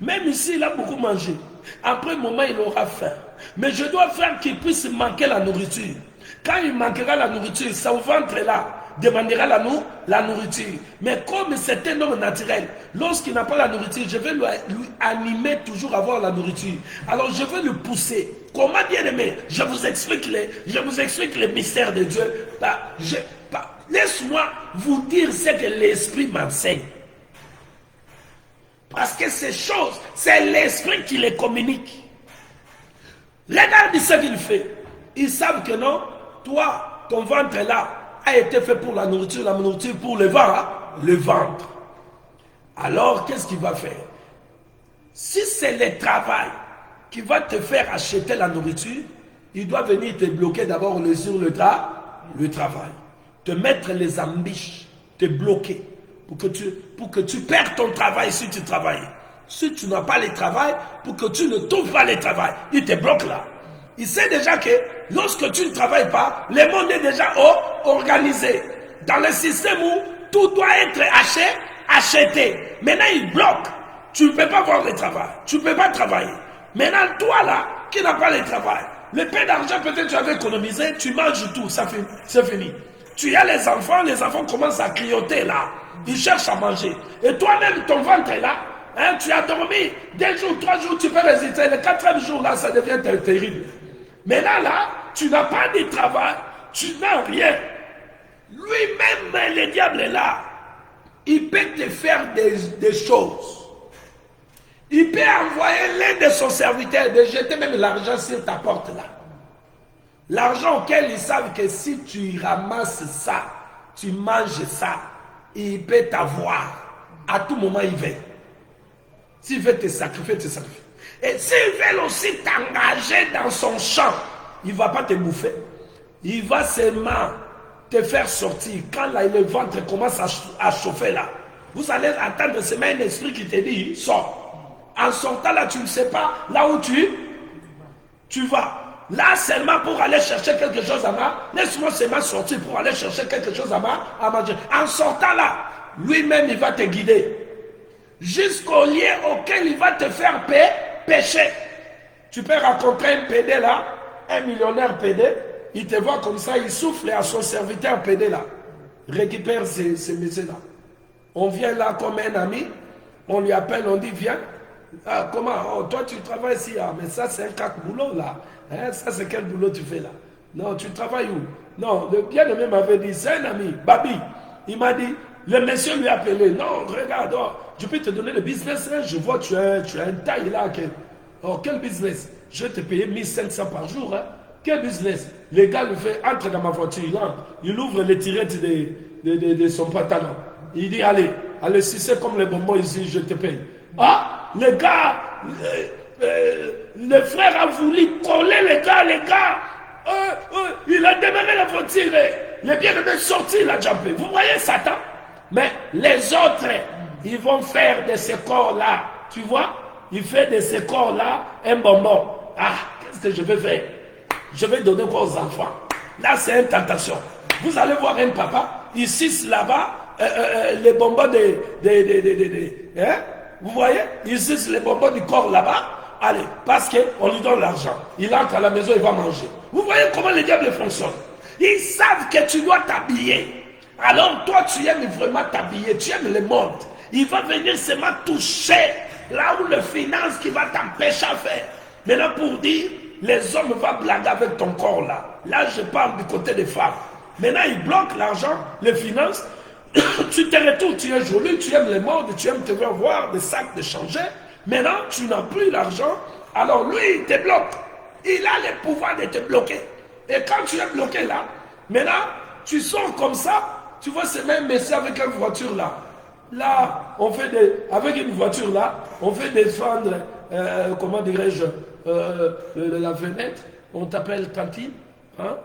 même s'il a beaucoup mangé, après un moment, il aura faim. Mais je dois faire qu'il puisse manquer la nourriture. Quand il manquera la nourriture, son ventre là demandera la nourriture. Mais comme c'est un homme naturel, lorsqu'il n'a pas la nourriture, je vais lui animer toujours à avoir la nourriture. Alors je vais le pousser. Comment bien aimer? Je vous explique les mystères de Dieu. Laisse-moi vous dire ce que l'Esprit m'enseigne. Parce que ces choses, c'est l'Esprit qui les communique. Regarde ce qu'il fait. Ils savent que non, toi, ton ventre là a été fait pour la nourriture pour le ventre. Alors, qu'est-ce qu'il va faire? Si c'est le travail qui va te faire acheter la nourriture, il doit venir te bloquer d'abord sur le travail. Te mettre les ambiches, te bloquer pour que tu perds ton travail si tu travailles. Si tu n'as pas le travail, pour que tu ne trouves pas le travail, il te bloque là. Il sait déjà que lorsque tu ne travailles pas, le monde est déjà organisé. Dans le système où tout doit être acheté. Maintenant, il bloque. Tu ne peux pas avoir le travail. Tu ne peux pas travailler. Maintenant, toi là, qui n'a pas le travail, le peu d'argent peut-être tu avais économisé, tu manges tout, c'est fini. Tu as les enfants commencent à grignoter là. Ils cherchent à manger. Et toi-même, ton ventre est là. Hein, tu as dormi 2 jours, 3 jours, tu peux résister. Le 4e jour, là, ça devient terrible. Maintenant, là, tu n'as pas de travail, tu n'as rien. Lui-même, le diable est là. Il peut te faire des choses. Il peut envoyer l'un de son serviteur de jeter même l'argent sur ta porte là. L'argent auquel ils savent que si tu ramasses ça, tu manges ça, il peut t'avoir. À tout moment, il veut. S'il veut te sacrifier, te sacrifie. Et s'il veut aussi t'engager dans son champ, il ne va pas te bouffer. Il va seulement te faire sortir. Quand là, le ventre commence à chauffer là, vous allez entendre seulement un esprit qui te dit, sors. En sortant là, tu ne sais pas là où tu vas. Là seulement pour aller chercher quelque chose à manger. Laisse-moi seulement sortir pour aller chercher quelque chose à manger. En sortant là, lui-même il va te guider. Jusqu'au lieu auquel il va te faire pécher. Tu peux rencontrer un PD là, un millionnaire PD, il te voit comme ça, il souffle à son serviteur PD là. Récupère ces messieurs là. On vient là comme un ami, on lui appelle, on dit viens. Ah, comment? Oh, toi tu travailles ici, ah, mais ça c'est un cac boulot là. Hein? Ça c'est quel boulot tu fais là? Non, tu travailles où? Non, le bien-aimé m'avait dit, c'est un ami, Babi. Il m'a dit, le monsieur lui a appelé. Non, regarde, oh, je peux te donner le business. Hein? Je vois tu as une taille là. Oh, quel business? Je vais te payer 1500 par jour. Hein? Quel business? Le gars lui fait, entre dans ma voiture, il ouvre les tirettes de son pantalon. Il dit, allez, si c'est comme les bonbons ici, je te paye. Ah, le gars, le frère a voulu coller les gars. Il a démarré la voiture. Le bien-aimé sorti, il a jumpé. Vous voyez Satan? Mais les autres, ils vont faire de ce corps-là, tu vois? Il fait de ce corps-là un bonbon. Ah, qu'est-ce que je vais faire? Je vais donner quoi aux enfants? Là, c'est une tentation. Vous allez voir un papa, il suce là-bas les bonbons hein? Vous voyez? Il suce les bonbons du corps là-bas. Allez, parce qu'on lui donne l'argent. Il entre à la maison, il va manger. Vous voyez comment les diables fonctionnent? Ils savent que tu dois t'habiller. Alors toi, tu aimes vraiment t'habiller, tu aimes le monde. Il va venir seulement toucher là où le finance qui va t'empêcher à faire. Maintenant pour dire, les hommes vont blaguer avec ton corps là. Là, je parle du côté des femmes. Maintenant, ils bloquent l'argent, les finances. Tu te retournes, tu es joli, tu aimes le monde, tu aimes te voir des sacs de changer. Maintenant, tu n'as plus l'argent. Alors lui, il te bloque. Il a le pouvoir de te bloquer. Et quand tu es bloqué là, maintenant, tu sors comme ça. Tu vois, c'est même monsieur avec une voiture là. Là, on fait avec une voiture là, on fait descendre, comment dirais-je, la fenêtre. On t'appelle cantine. Hein?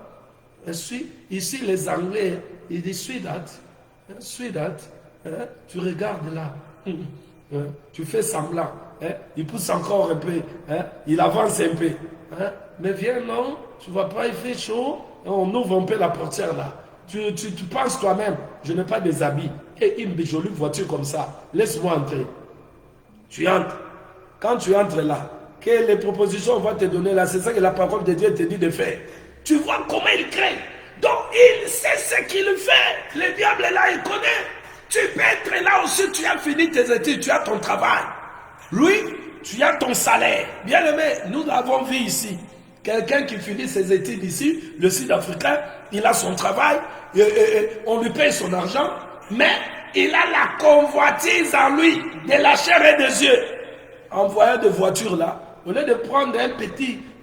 Ici, les Anglais, ils disent sweetheart, hein? Tu regardes là. Hein? Tu fais semblant. Hein? Il pousse encore un peu. Hein? Il avance un peu. Hein? Mais viens, non, tu ne vois pas, il fait chaud. On ouvre un peu la portière là. Tu penses toi-même, je n'ai pas des habits. Et une jolie voiture comme ça, laisse-moi entrer. Tu entres. Quand tu entres là, que les propositions vont te donner là, c'est ça que la parole de Dieu te dit de faire. Tu vois comment il crée. Donc il sait ce qu'il fait. Le diable est là, il connaît. Tu peux être là aussi, tu as fini tes études, tu as ton travail. Lui, tu as ton salaire. Bien aimé, nous l'avons vu ici. Quelqu'un qui finit ses études ici, le Sud-Africain, il a son travail, on lui paye son argent, mais il a la convoitise en lui, de la chair et des yeux. En voyant des voitures là, au lieu de prendre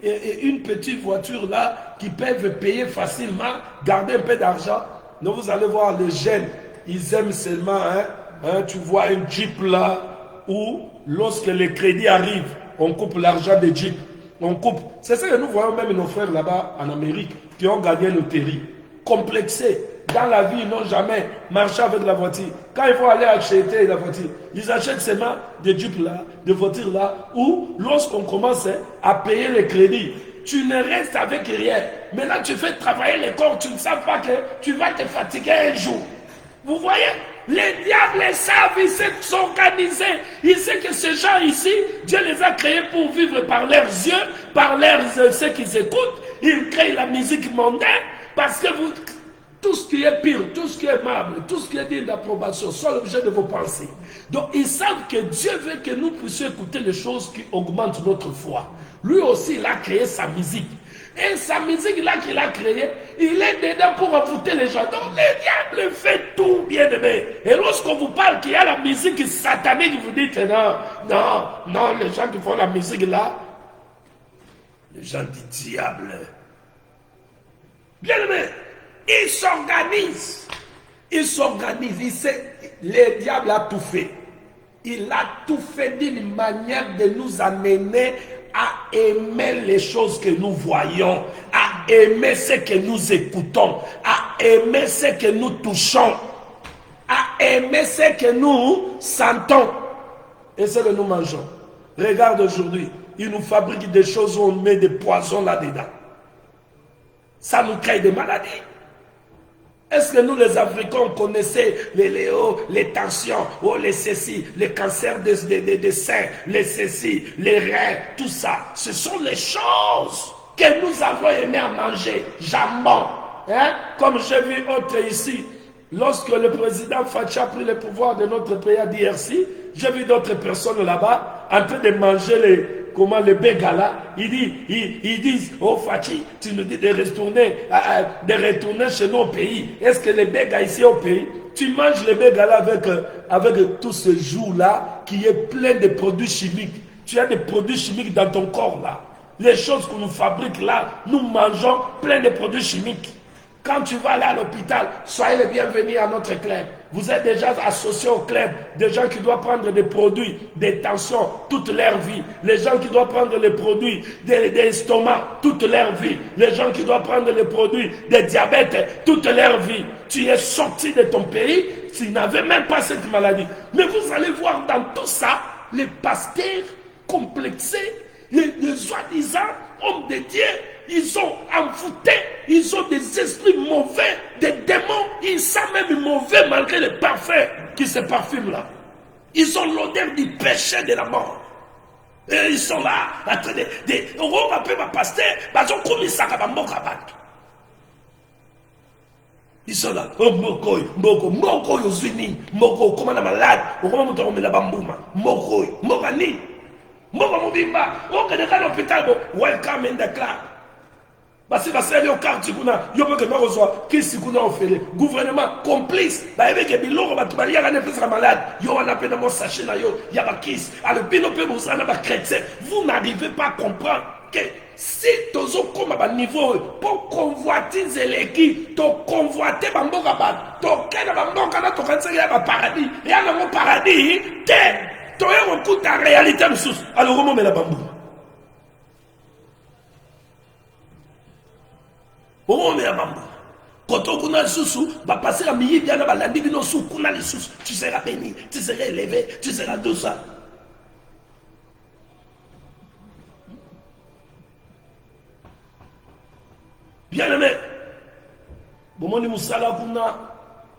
une petite voiture là, qui peuvent payer facilement, garder un peu d'argent, nous vous allez voir les jeunes, ils aiment seulement, tu vois un Jeep là, où lorsque les crédits arrivent, on coupe l'argent des Jeeps. On coupe. C'est ça que nous voyons même nos frères là-bas en Amérique qui ont gagné le terri. Complexés. Dans la vie, ils n'ont jamais marché avec la voiture. Quand il faut aller acheter la voiture, ils achètent seulement des Jeeps là, des voitures là, où lorsqu'on commence à payer les crédits, tu ne restes avec rien. Maintenant, tu fais travailler les corps, tu ne sais pas que tu vas te fatiguer un jour. Vous voyez? Les diables savent, ils savent s'organiser. Ils savent que ces gens ici, Dieu les a créés pour vivre par leurs yeux, par ceux qu'ils écoutent. Ils créent la musique mondaine parce que tout ce qui est pire, tout ce qui est aimable, tout ce qui est digne d'approbation sont l'objet de vos pensées. Donc ils savent que Dieu veut que nous puissions écouter les choses qui augmentent notre foi. Lui aussi, il a créé sa musique. Et sa musique-là qu'il a créée, il est dedans pour envoûter les gens. Donc le diable fait tout, bien aimé. Et lorsqu'on vous parle qu'il y a la musique satanique, vous dites non, les gens qui font la musique là, les gens du diable. Bien aimé, ils s'organisent. Il sait, le diable a tout fait. Il a tout fait d'une manière de nous amener à aimer les choses que nous voyons, à aimer ce que nous écoutons, à aimer ce que nous touchons, à aimer ce que nous sentons et ce que nous mangeons. Regarde aujourd'hui, ils nous fabriquent des choses où on met des poisons là-dedans. Ça nous crée des maladies. Est-ce que nous, les Africains, connaissons les tensions, les ceci, les cancers des seins, les ceci, les reins, tout ça? Ce sont les choses que nous avons aimé à manger, jambon. Hein? Comme j'ai vu autre ici, lorsque le président Facha a pris le pouvoir de notre pays à DRC, j'ai vu d'autres personnes là-bas en train de manger les bégala. Ils disent, oh Fachi, tu nous dis de retourner chez nos pays. Est-ce que les bégas ici au pays, tu manges les bégala avec tout ce jour-là qui est plein de produits chimiques. Tu as des produits chimiques dans ton corps là. Les choses que nous fabriquons là, nous mangeons plein de produits chimiques. Quand tu vas aller à l'hôpital, soyez les bienvenus à notre club. Vous êtes déjà associés au club. Des gens qui doivent prendre des produits, des tensions toute leur vie. Les gens qui doivent prendre les produits des estomacs toute leur vie. Les gens qui doivent prendre les produits des diabètes toute leur vie. Tu es sorti de ton pays, tu n'avais même pas cette maladie. Mais vous allez voir dans tout ça, les pasteurs complexés, les soi-disant hommes de Dieu, ils sont envoûtés, ils ont des esprits mauvais, des démons, ils sont même mauvais malgré le parfum qui se parfument là. Ils ont l'odeur du péché de la mort. Et ils sont là, en train de... On va ma pasteur, ils ont commis ça comme un mokabat. Ils sont là, oh Moko, Yozwini, Moko, comment on est malade, comment on est la bambouma, Moko, Mokani, Moko Mobimba, on est dans l'hôpital, welcome in the club. Parce que c'est le quartier qu'on a, il y a que nous reçoit, qu'est-ce qu'on a fait, gouvernement complice, avec les bilans, il y a un peu malade, il y a un appel dans mon sachet, il y a un kiss, alors bino peut vous en avoir chrétien, vous n'arrivez pas à comprendre que si tu as comme à niveau pour convoitiser l'équipe, tu convoiter Bamboka, tu as Bamboka, tu as un paradis, et à mon paradis, tu as un coup de réalité, alors on met la bambou. Oh mais maman, quand on a le sous, va passer la millier bien là, la divine sous, qu'on a les sous, tu seras béni, tu seras élevé, tu seras tout ça. Bien aimé, bon mon musala kuna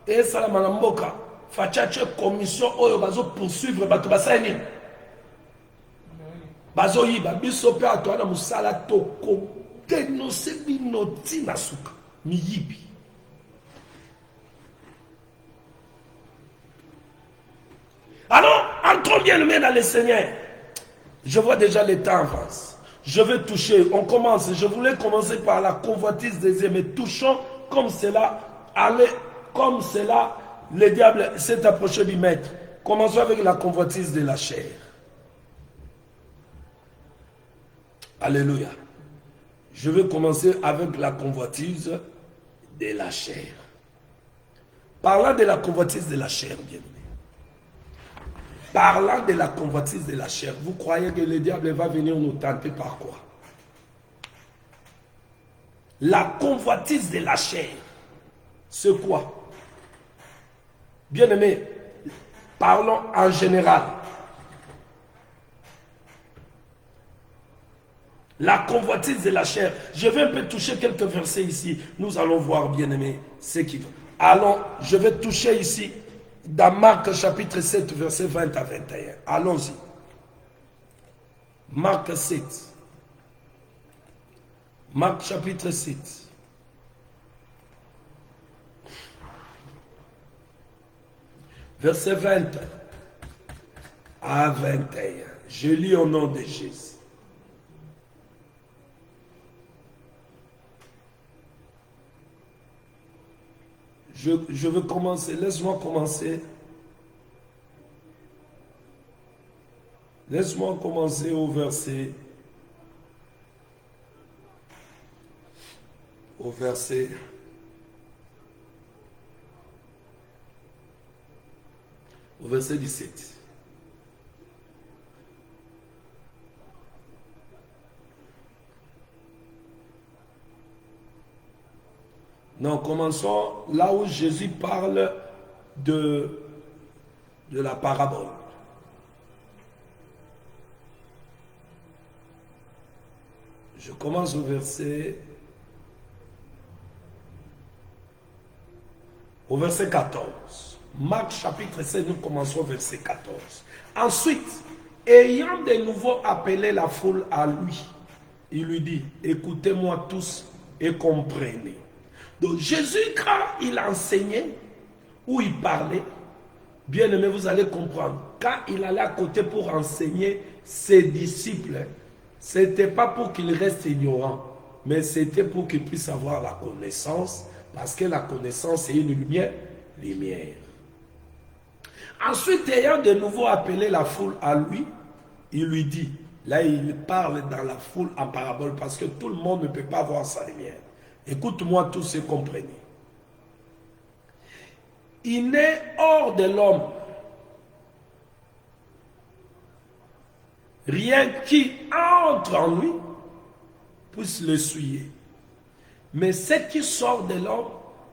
et salama na mboka, fachache commission oyo bazo poursuivre bato basani. Bazo yiba biso pe atwana musala toko. Dénoncer binoti nasuka miyibi. Alors, entrons bien le main dans le Seigneur. Je vois déjà le temps avance. Je vais toucher, on commence. Je voulais commencer par la convoitise des yeux, mais touchons comme cela. Allez, comme cela, le diable s'est approché du maître. Commençons avec la convoitise de la chair. Alléluia. Je vais commencer avec la convoitise de la chair. Parlant de la convoitise de la chair, bien aimé. Parlant de la convoitise de la chair, vous croyez que le diable va venir nous tenter par quoi? La convoitise de la chair, c'est quoi? Bien aimé, parlons en général. La convoitise de la chair. Je vais un peu toucher quelques versets ici. Nous allons voir, bien aimé, ce qui va. Allons, je vais toucher ici, dans Marc chapitre 7, verset 20 à 21. Allons-y. Marc 7. Marc chapitre 7. Verset 20 à 21. Je lis au nom de Jésus. Je veux commencer, laisse-moi commencer. Laisse-moi commencer au verset. Au verset. Au verset 17. Non, commençons là où Jésus parle de la parabole. Je commence au verset au verset 14. Marc chapitre 16, nous commençons au verset 14. Ensuite, ayant de nouveau appelé la foule à lui, il lui dit, écoutez-moi tous et comprenez. Donc Jésus, quand il enseignait ou il parlait, bien aimé, vous allez comprendre, quand il allait à côté pour enseigner ses disciples, ce n'était pas pour qu'ils restent ignorants, mais c'était pour qu'ils puissent avoir la connaissance, parce que la connaissance est une lumière. Ensuite, ayant de nouveau appelé la foule à lui, il lui dit, là il parle dans la foule en parabole, parce que tout le monde ne peut pas voir sa lumière. Écoute-moi tous et comprenez. Il n'est hors de l'homme rien qui entre en lui puisse le suivre. Mais ce qui sort de l'homme,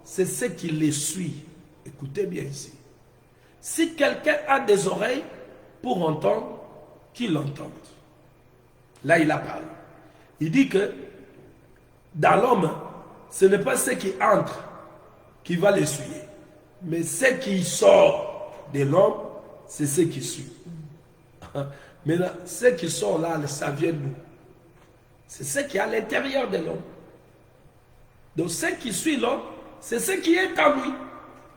c'est ce qui le suit. Écoutez bien ici. Si quelqu'un a des oreilles pour entendre, qu'il entende. Là, il a parlé. Il dit que dans l'homme, ce n'est pas ce qui entre qui va le suivre. Mais ce qui sort de l'homme, c'est ce qui suit. Mais là, ce qui sort là, ça vient de nous. C'est ce qui est à l'intérieur de l'homme. Donc ce qui suit l'homme, c'est ce qui est en lui.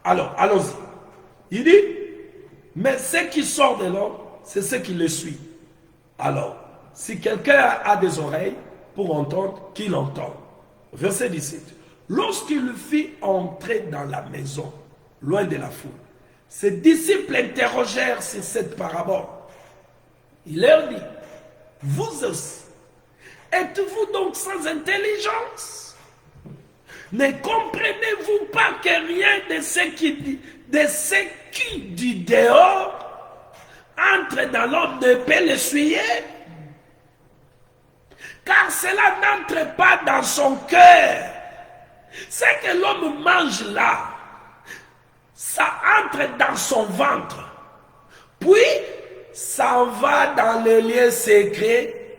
Alors, allons-y. Il dit, mais ce qui sort de l'homme, c'est ce qui le suit. Alors, si quelqu'un a des oreilles pour entendre, qu'il entende. Verset 17. Lorsqu'il le fit entrer dans la maison, loin de la foule, ses disciples interrogèrent sur cette parabole. Il leur dit, vous aussi, êtes-vous donc sans intelligence? Ne comprenez-vous pas que rien de ce qui du dehors entre dans l'homme ne peut l'essuyer? Car cela n'entre pas dans son cœur. Ce que l'homme mange là, ça entre dans son ventre. Puis, ça va dans les lieux secrets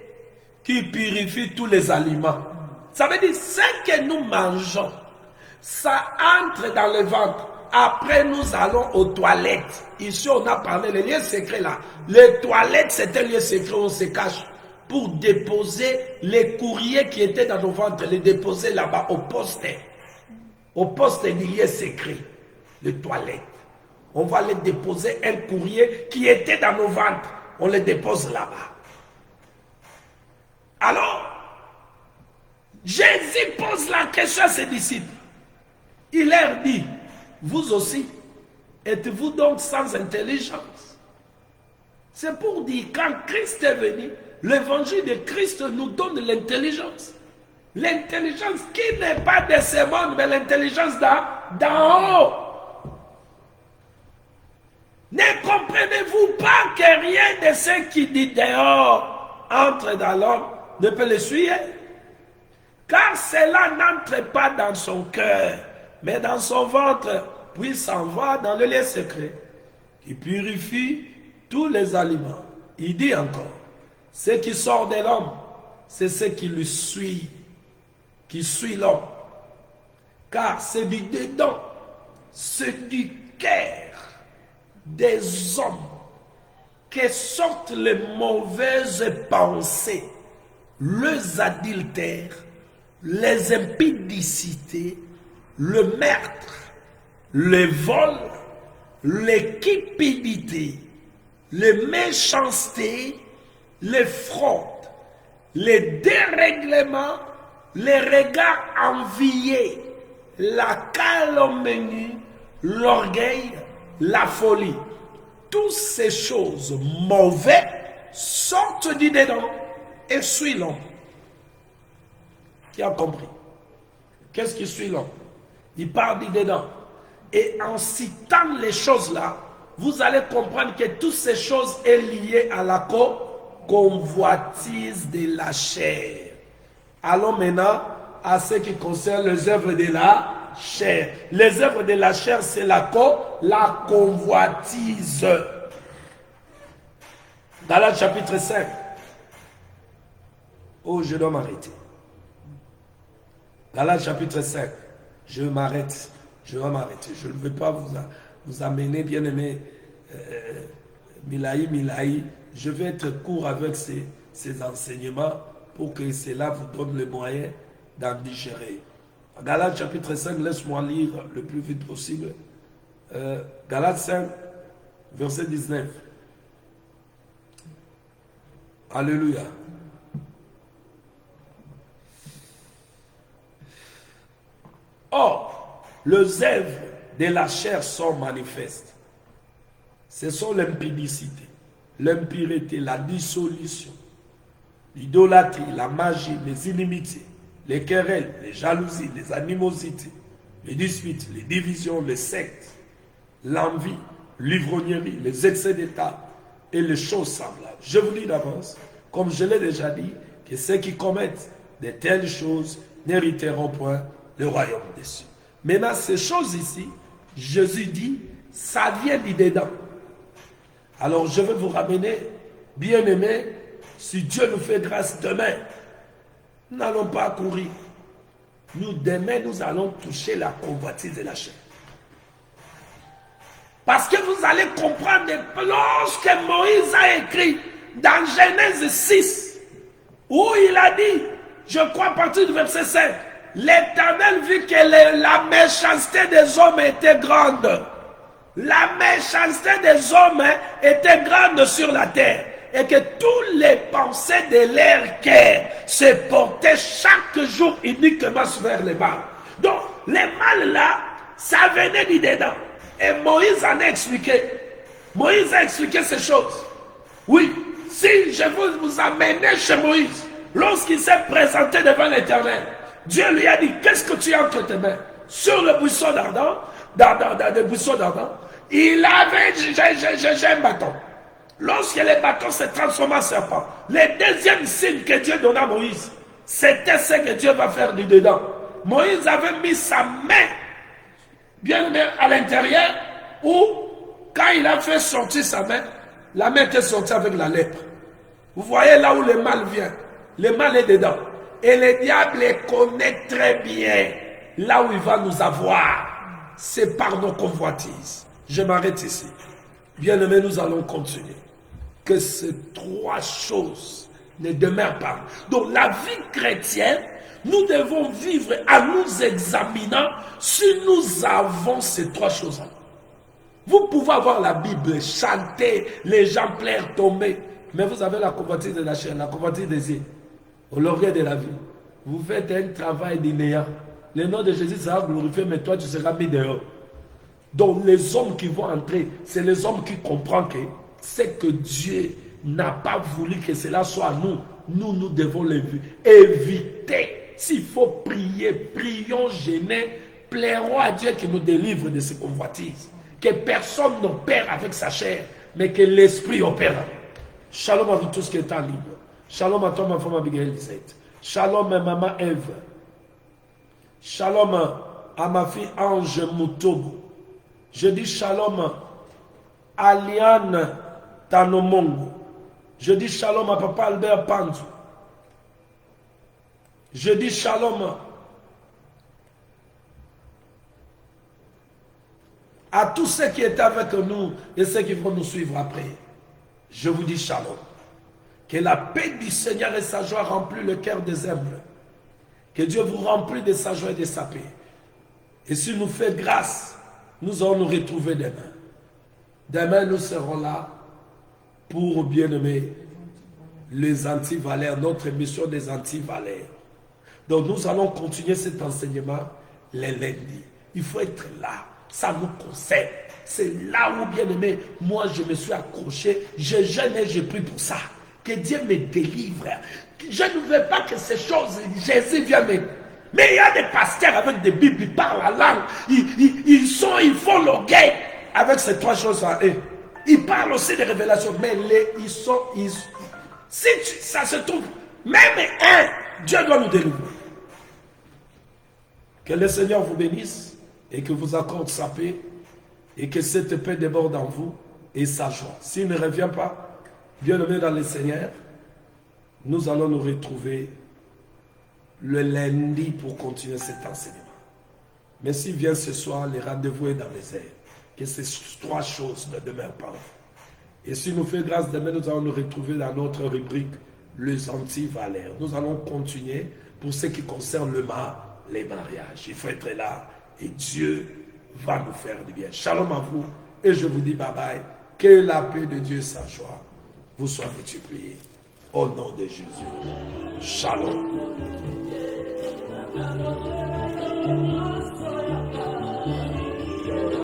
qui purifient tous les aliments. Ça veut dire, ce que nous mangeons, ça entre dans le ventre. Après, nous allons aux toilettes. Ici, on a parlé, les lieux secrets là. Les toilettes, c'est un lieu secret où on se cache pour déposer les courriers qui étaient dans nos ventres, les déposer là-bas au poste. Au poste du lieu secret, les toilettes. On va les déposer un courrier qui était dans nos ventres. On les dépose là-bas. Alors, Jésus pose la question à ses disciples. Il leur dit, vous aussi, êtes-vous donc sans intelligence? C'est pour dire, quand Christ est venu, l'évangile de Christ nous donne l'intelligence. L'intelligence qui n'est pas de ce monde, mais l'intelligence d'en haut. Ne comprenez-vous pas que rien de ce qui dit dehors entre dans l'homme ne peut le suivre? Car cela n'entre pas dans son cœur, mais dans son ventre, puis s'en va dans le lieu secret, qui purifie tous les aliments. Il dit encore, ce qui sort de l'homme, c'est ce qui le suit, qui suit l'homme. Car c'est du dedans, c'est du cœur des hommes que sortent les mauvaises pensées, les adultères, les impudicités, le meurtre, le vol, les cupidités, les méchancetés, les fraudes, les dérèglements, les regards enviés, la calomnie, l'orgueil, la folie. Toutes ces choses mauvaises sortent du dedans et suivent l'homme. Qui a compris? Qu'est-ce qui suit l'homme? Il parle du dedans. Et en citant les choses-là, vous allez comprendre que toutes ces choses sont liées à la convoitise de la chair. Allons maintenant à ce qui concerne les œuvres de la chair. Les œuvres de la chair, c'est la convoitise. Galates chapitre 5. Oh, je dois m'arrêter. Galates chapitre 5. Je m'arrête. Je vais m'arrêter. Je ne veux pas vous amener, bien aimé, Milaï. Je vais être court avec ces enseignements pour que cela vous donne le moyen d'en digérer. Galates chapitre 5, laisse-moi lire le plus vite possible. Galates 5, verset 19. Alléluia. Or, les œuvres de la chair sont manifestes. Ce sont l'impudicité, l'impureté, la dissolution, l'idolâtrie, la magie, les inimitiés, les querelles, les jalousies, les animosités, les disputes, les divisions, les sectes, l'envie, l'ivrognerie, les excès d'état et les choses semblables. Je vous dis d'avance, comme je l'ai déjà dit, que ceux qui commettent de telles choses n'hériteront point le royaume des cieux. Maintenant, ces choses ici, Jésus dit, ça vient du dedans. Alors, je vais vous ramener, bien aimés, si Dieu nous fait grâce demain, nous n'allons pas courir. Nous, demain, nous allons toucher la convoitise de la chair. Parce que vous allez comprendre que lorsque Moïse a écrit dans Genèse 6, où il a dit, je crois à partir du verset 5, l'Éternel vit que la méchanceté des hommes était grande. La méchanceté des hommes était grande sur la terre. Et que tous les pensées de leur cœur se portaient chaque jour uniquement vers le mal. Donc, le mal là, ça venait du dedans. Et Moïse en a expliqué. Moïse a expliqué ces choses. Oui, si je vous amener chez Moïse, lorsqu'il s'est présenté devant l'Éternel, Dieu lui a dit, qu'est-ce que tu as entre tes mains? Sur le buisson d'Ardent, dans le buisson d'Ardent, il avait, j'ai un bâton. Lorsque le bâton se transforme en serpent, le deuxième signe que Dieu donna à Moïse, c'était ce que Dieu va faire du dedans. Moïse avait mis sa main bien à l'intérieur, où quand il a fait sortir sa main, la main était sortie avec la lèpre. Vous voyez là où le mal vient. Le mal est dedans. Et le diable connaît très bien là où il va nous avoir. C'est par nos convoitises. Je m'arrête ici. Bien aimé, nous allons continuer. Que ces trois choses ne demeurent pas. Donc la vie chrétienne, nous devons vivre en nous examinant si nous avons ces trois choses-là. Vous pouvez avoir la Bible, chanter, les gens plaire, tomber, mais vous avez la convoitise de la chair, la convoitise des yeux, au laurier de la vie. Vous faites un travail d'inéant. Le nom de Jésus sera glorifié, mais toi tu seras mis dehors. Donc les hommes qui vont entrer, c'est les hommes qui comprennent que c'est que Dieu n'a pas voulu que cela soit à nous. Nous devons éviter. S'il faut prier, prions, gêner, plairons à Dieu qui nous délivre de ces convoitises. Que personne n'opère avec sa chair, mais que l'esprit opère. Shalom à vous tous qui êtes en ligne. Shalom à toi, ma femme Abigail Lisette. Shalom à maman Eve. Shalom à ma fille Ange Moutobo. Je dis shalom à Liane Tanomongo. Je dis shalom à papa Albert Pandu. Je dis shalom à tous ceux qui étaient avec nous et ceux qui vont nous suivre après. Je vous dis shalom. Que la paix du Seigneur et sa joie remplissent le cœur des humbles. Que Dieu vous remplisse de sa joie et de sa paix. Et s'il nous fait grâce, nous allons nous retrouver demain. Demain, nous serons là pour, bien aimer, les anti-valeurs, notre émission des anti-valeurs. Donc, nous allons continuer cet enseignement les lundis. Il faut être là. Ça nous concerne. C'est là où, bien aimé, moi, je me suis accroché. Je jeûne et je prie pour ça. Que Dieu me délivre. Je ne veux pas que ces choses, Jésus vienne me... Mais il y a des pasteurs avec des Bibles, ils parlent la langue, ils font l'orgueil avec ces trois choses-là. Ils parlent aussi des révélations, mais si ça se trouve, même Dieu doit nous délivrer. Que le Seigneur vous bénisse et que vous accorde sa paix et que cette paix déborde en vous et sa joie. S'il ne revient pas, bien aimé dans le Seigneur, nous allons nous retrouver le lundi pour continuer cet enseignement. Mais s'il vient ce soir, le rendez-vous est dans les airs. Que ces 3 choses ne demeurent pas. Et si nous fait grâce, demain nous allons nous retrouver dans notre rubrique les anti-valeurs. Nous allons continuer pour ce qui concerne les mariages. Il faut être là et Dieu va nous faire du bien. Shalom à vous et je vous dis bye bye. Que la paix de Dieu, sa joie, vous soit multipliée. Au nom de Jésus. Shalom.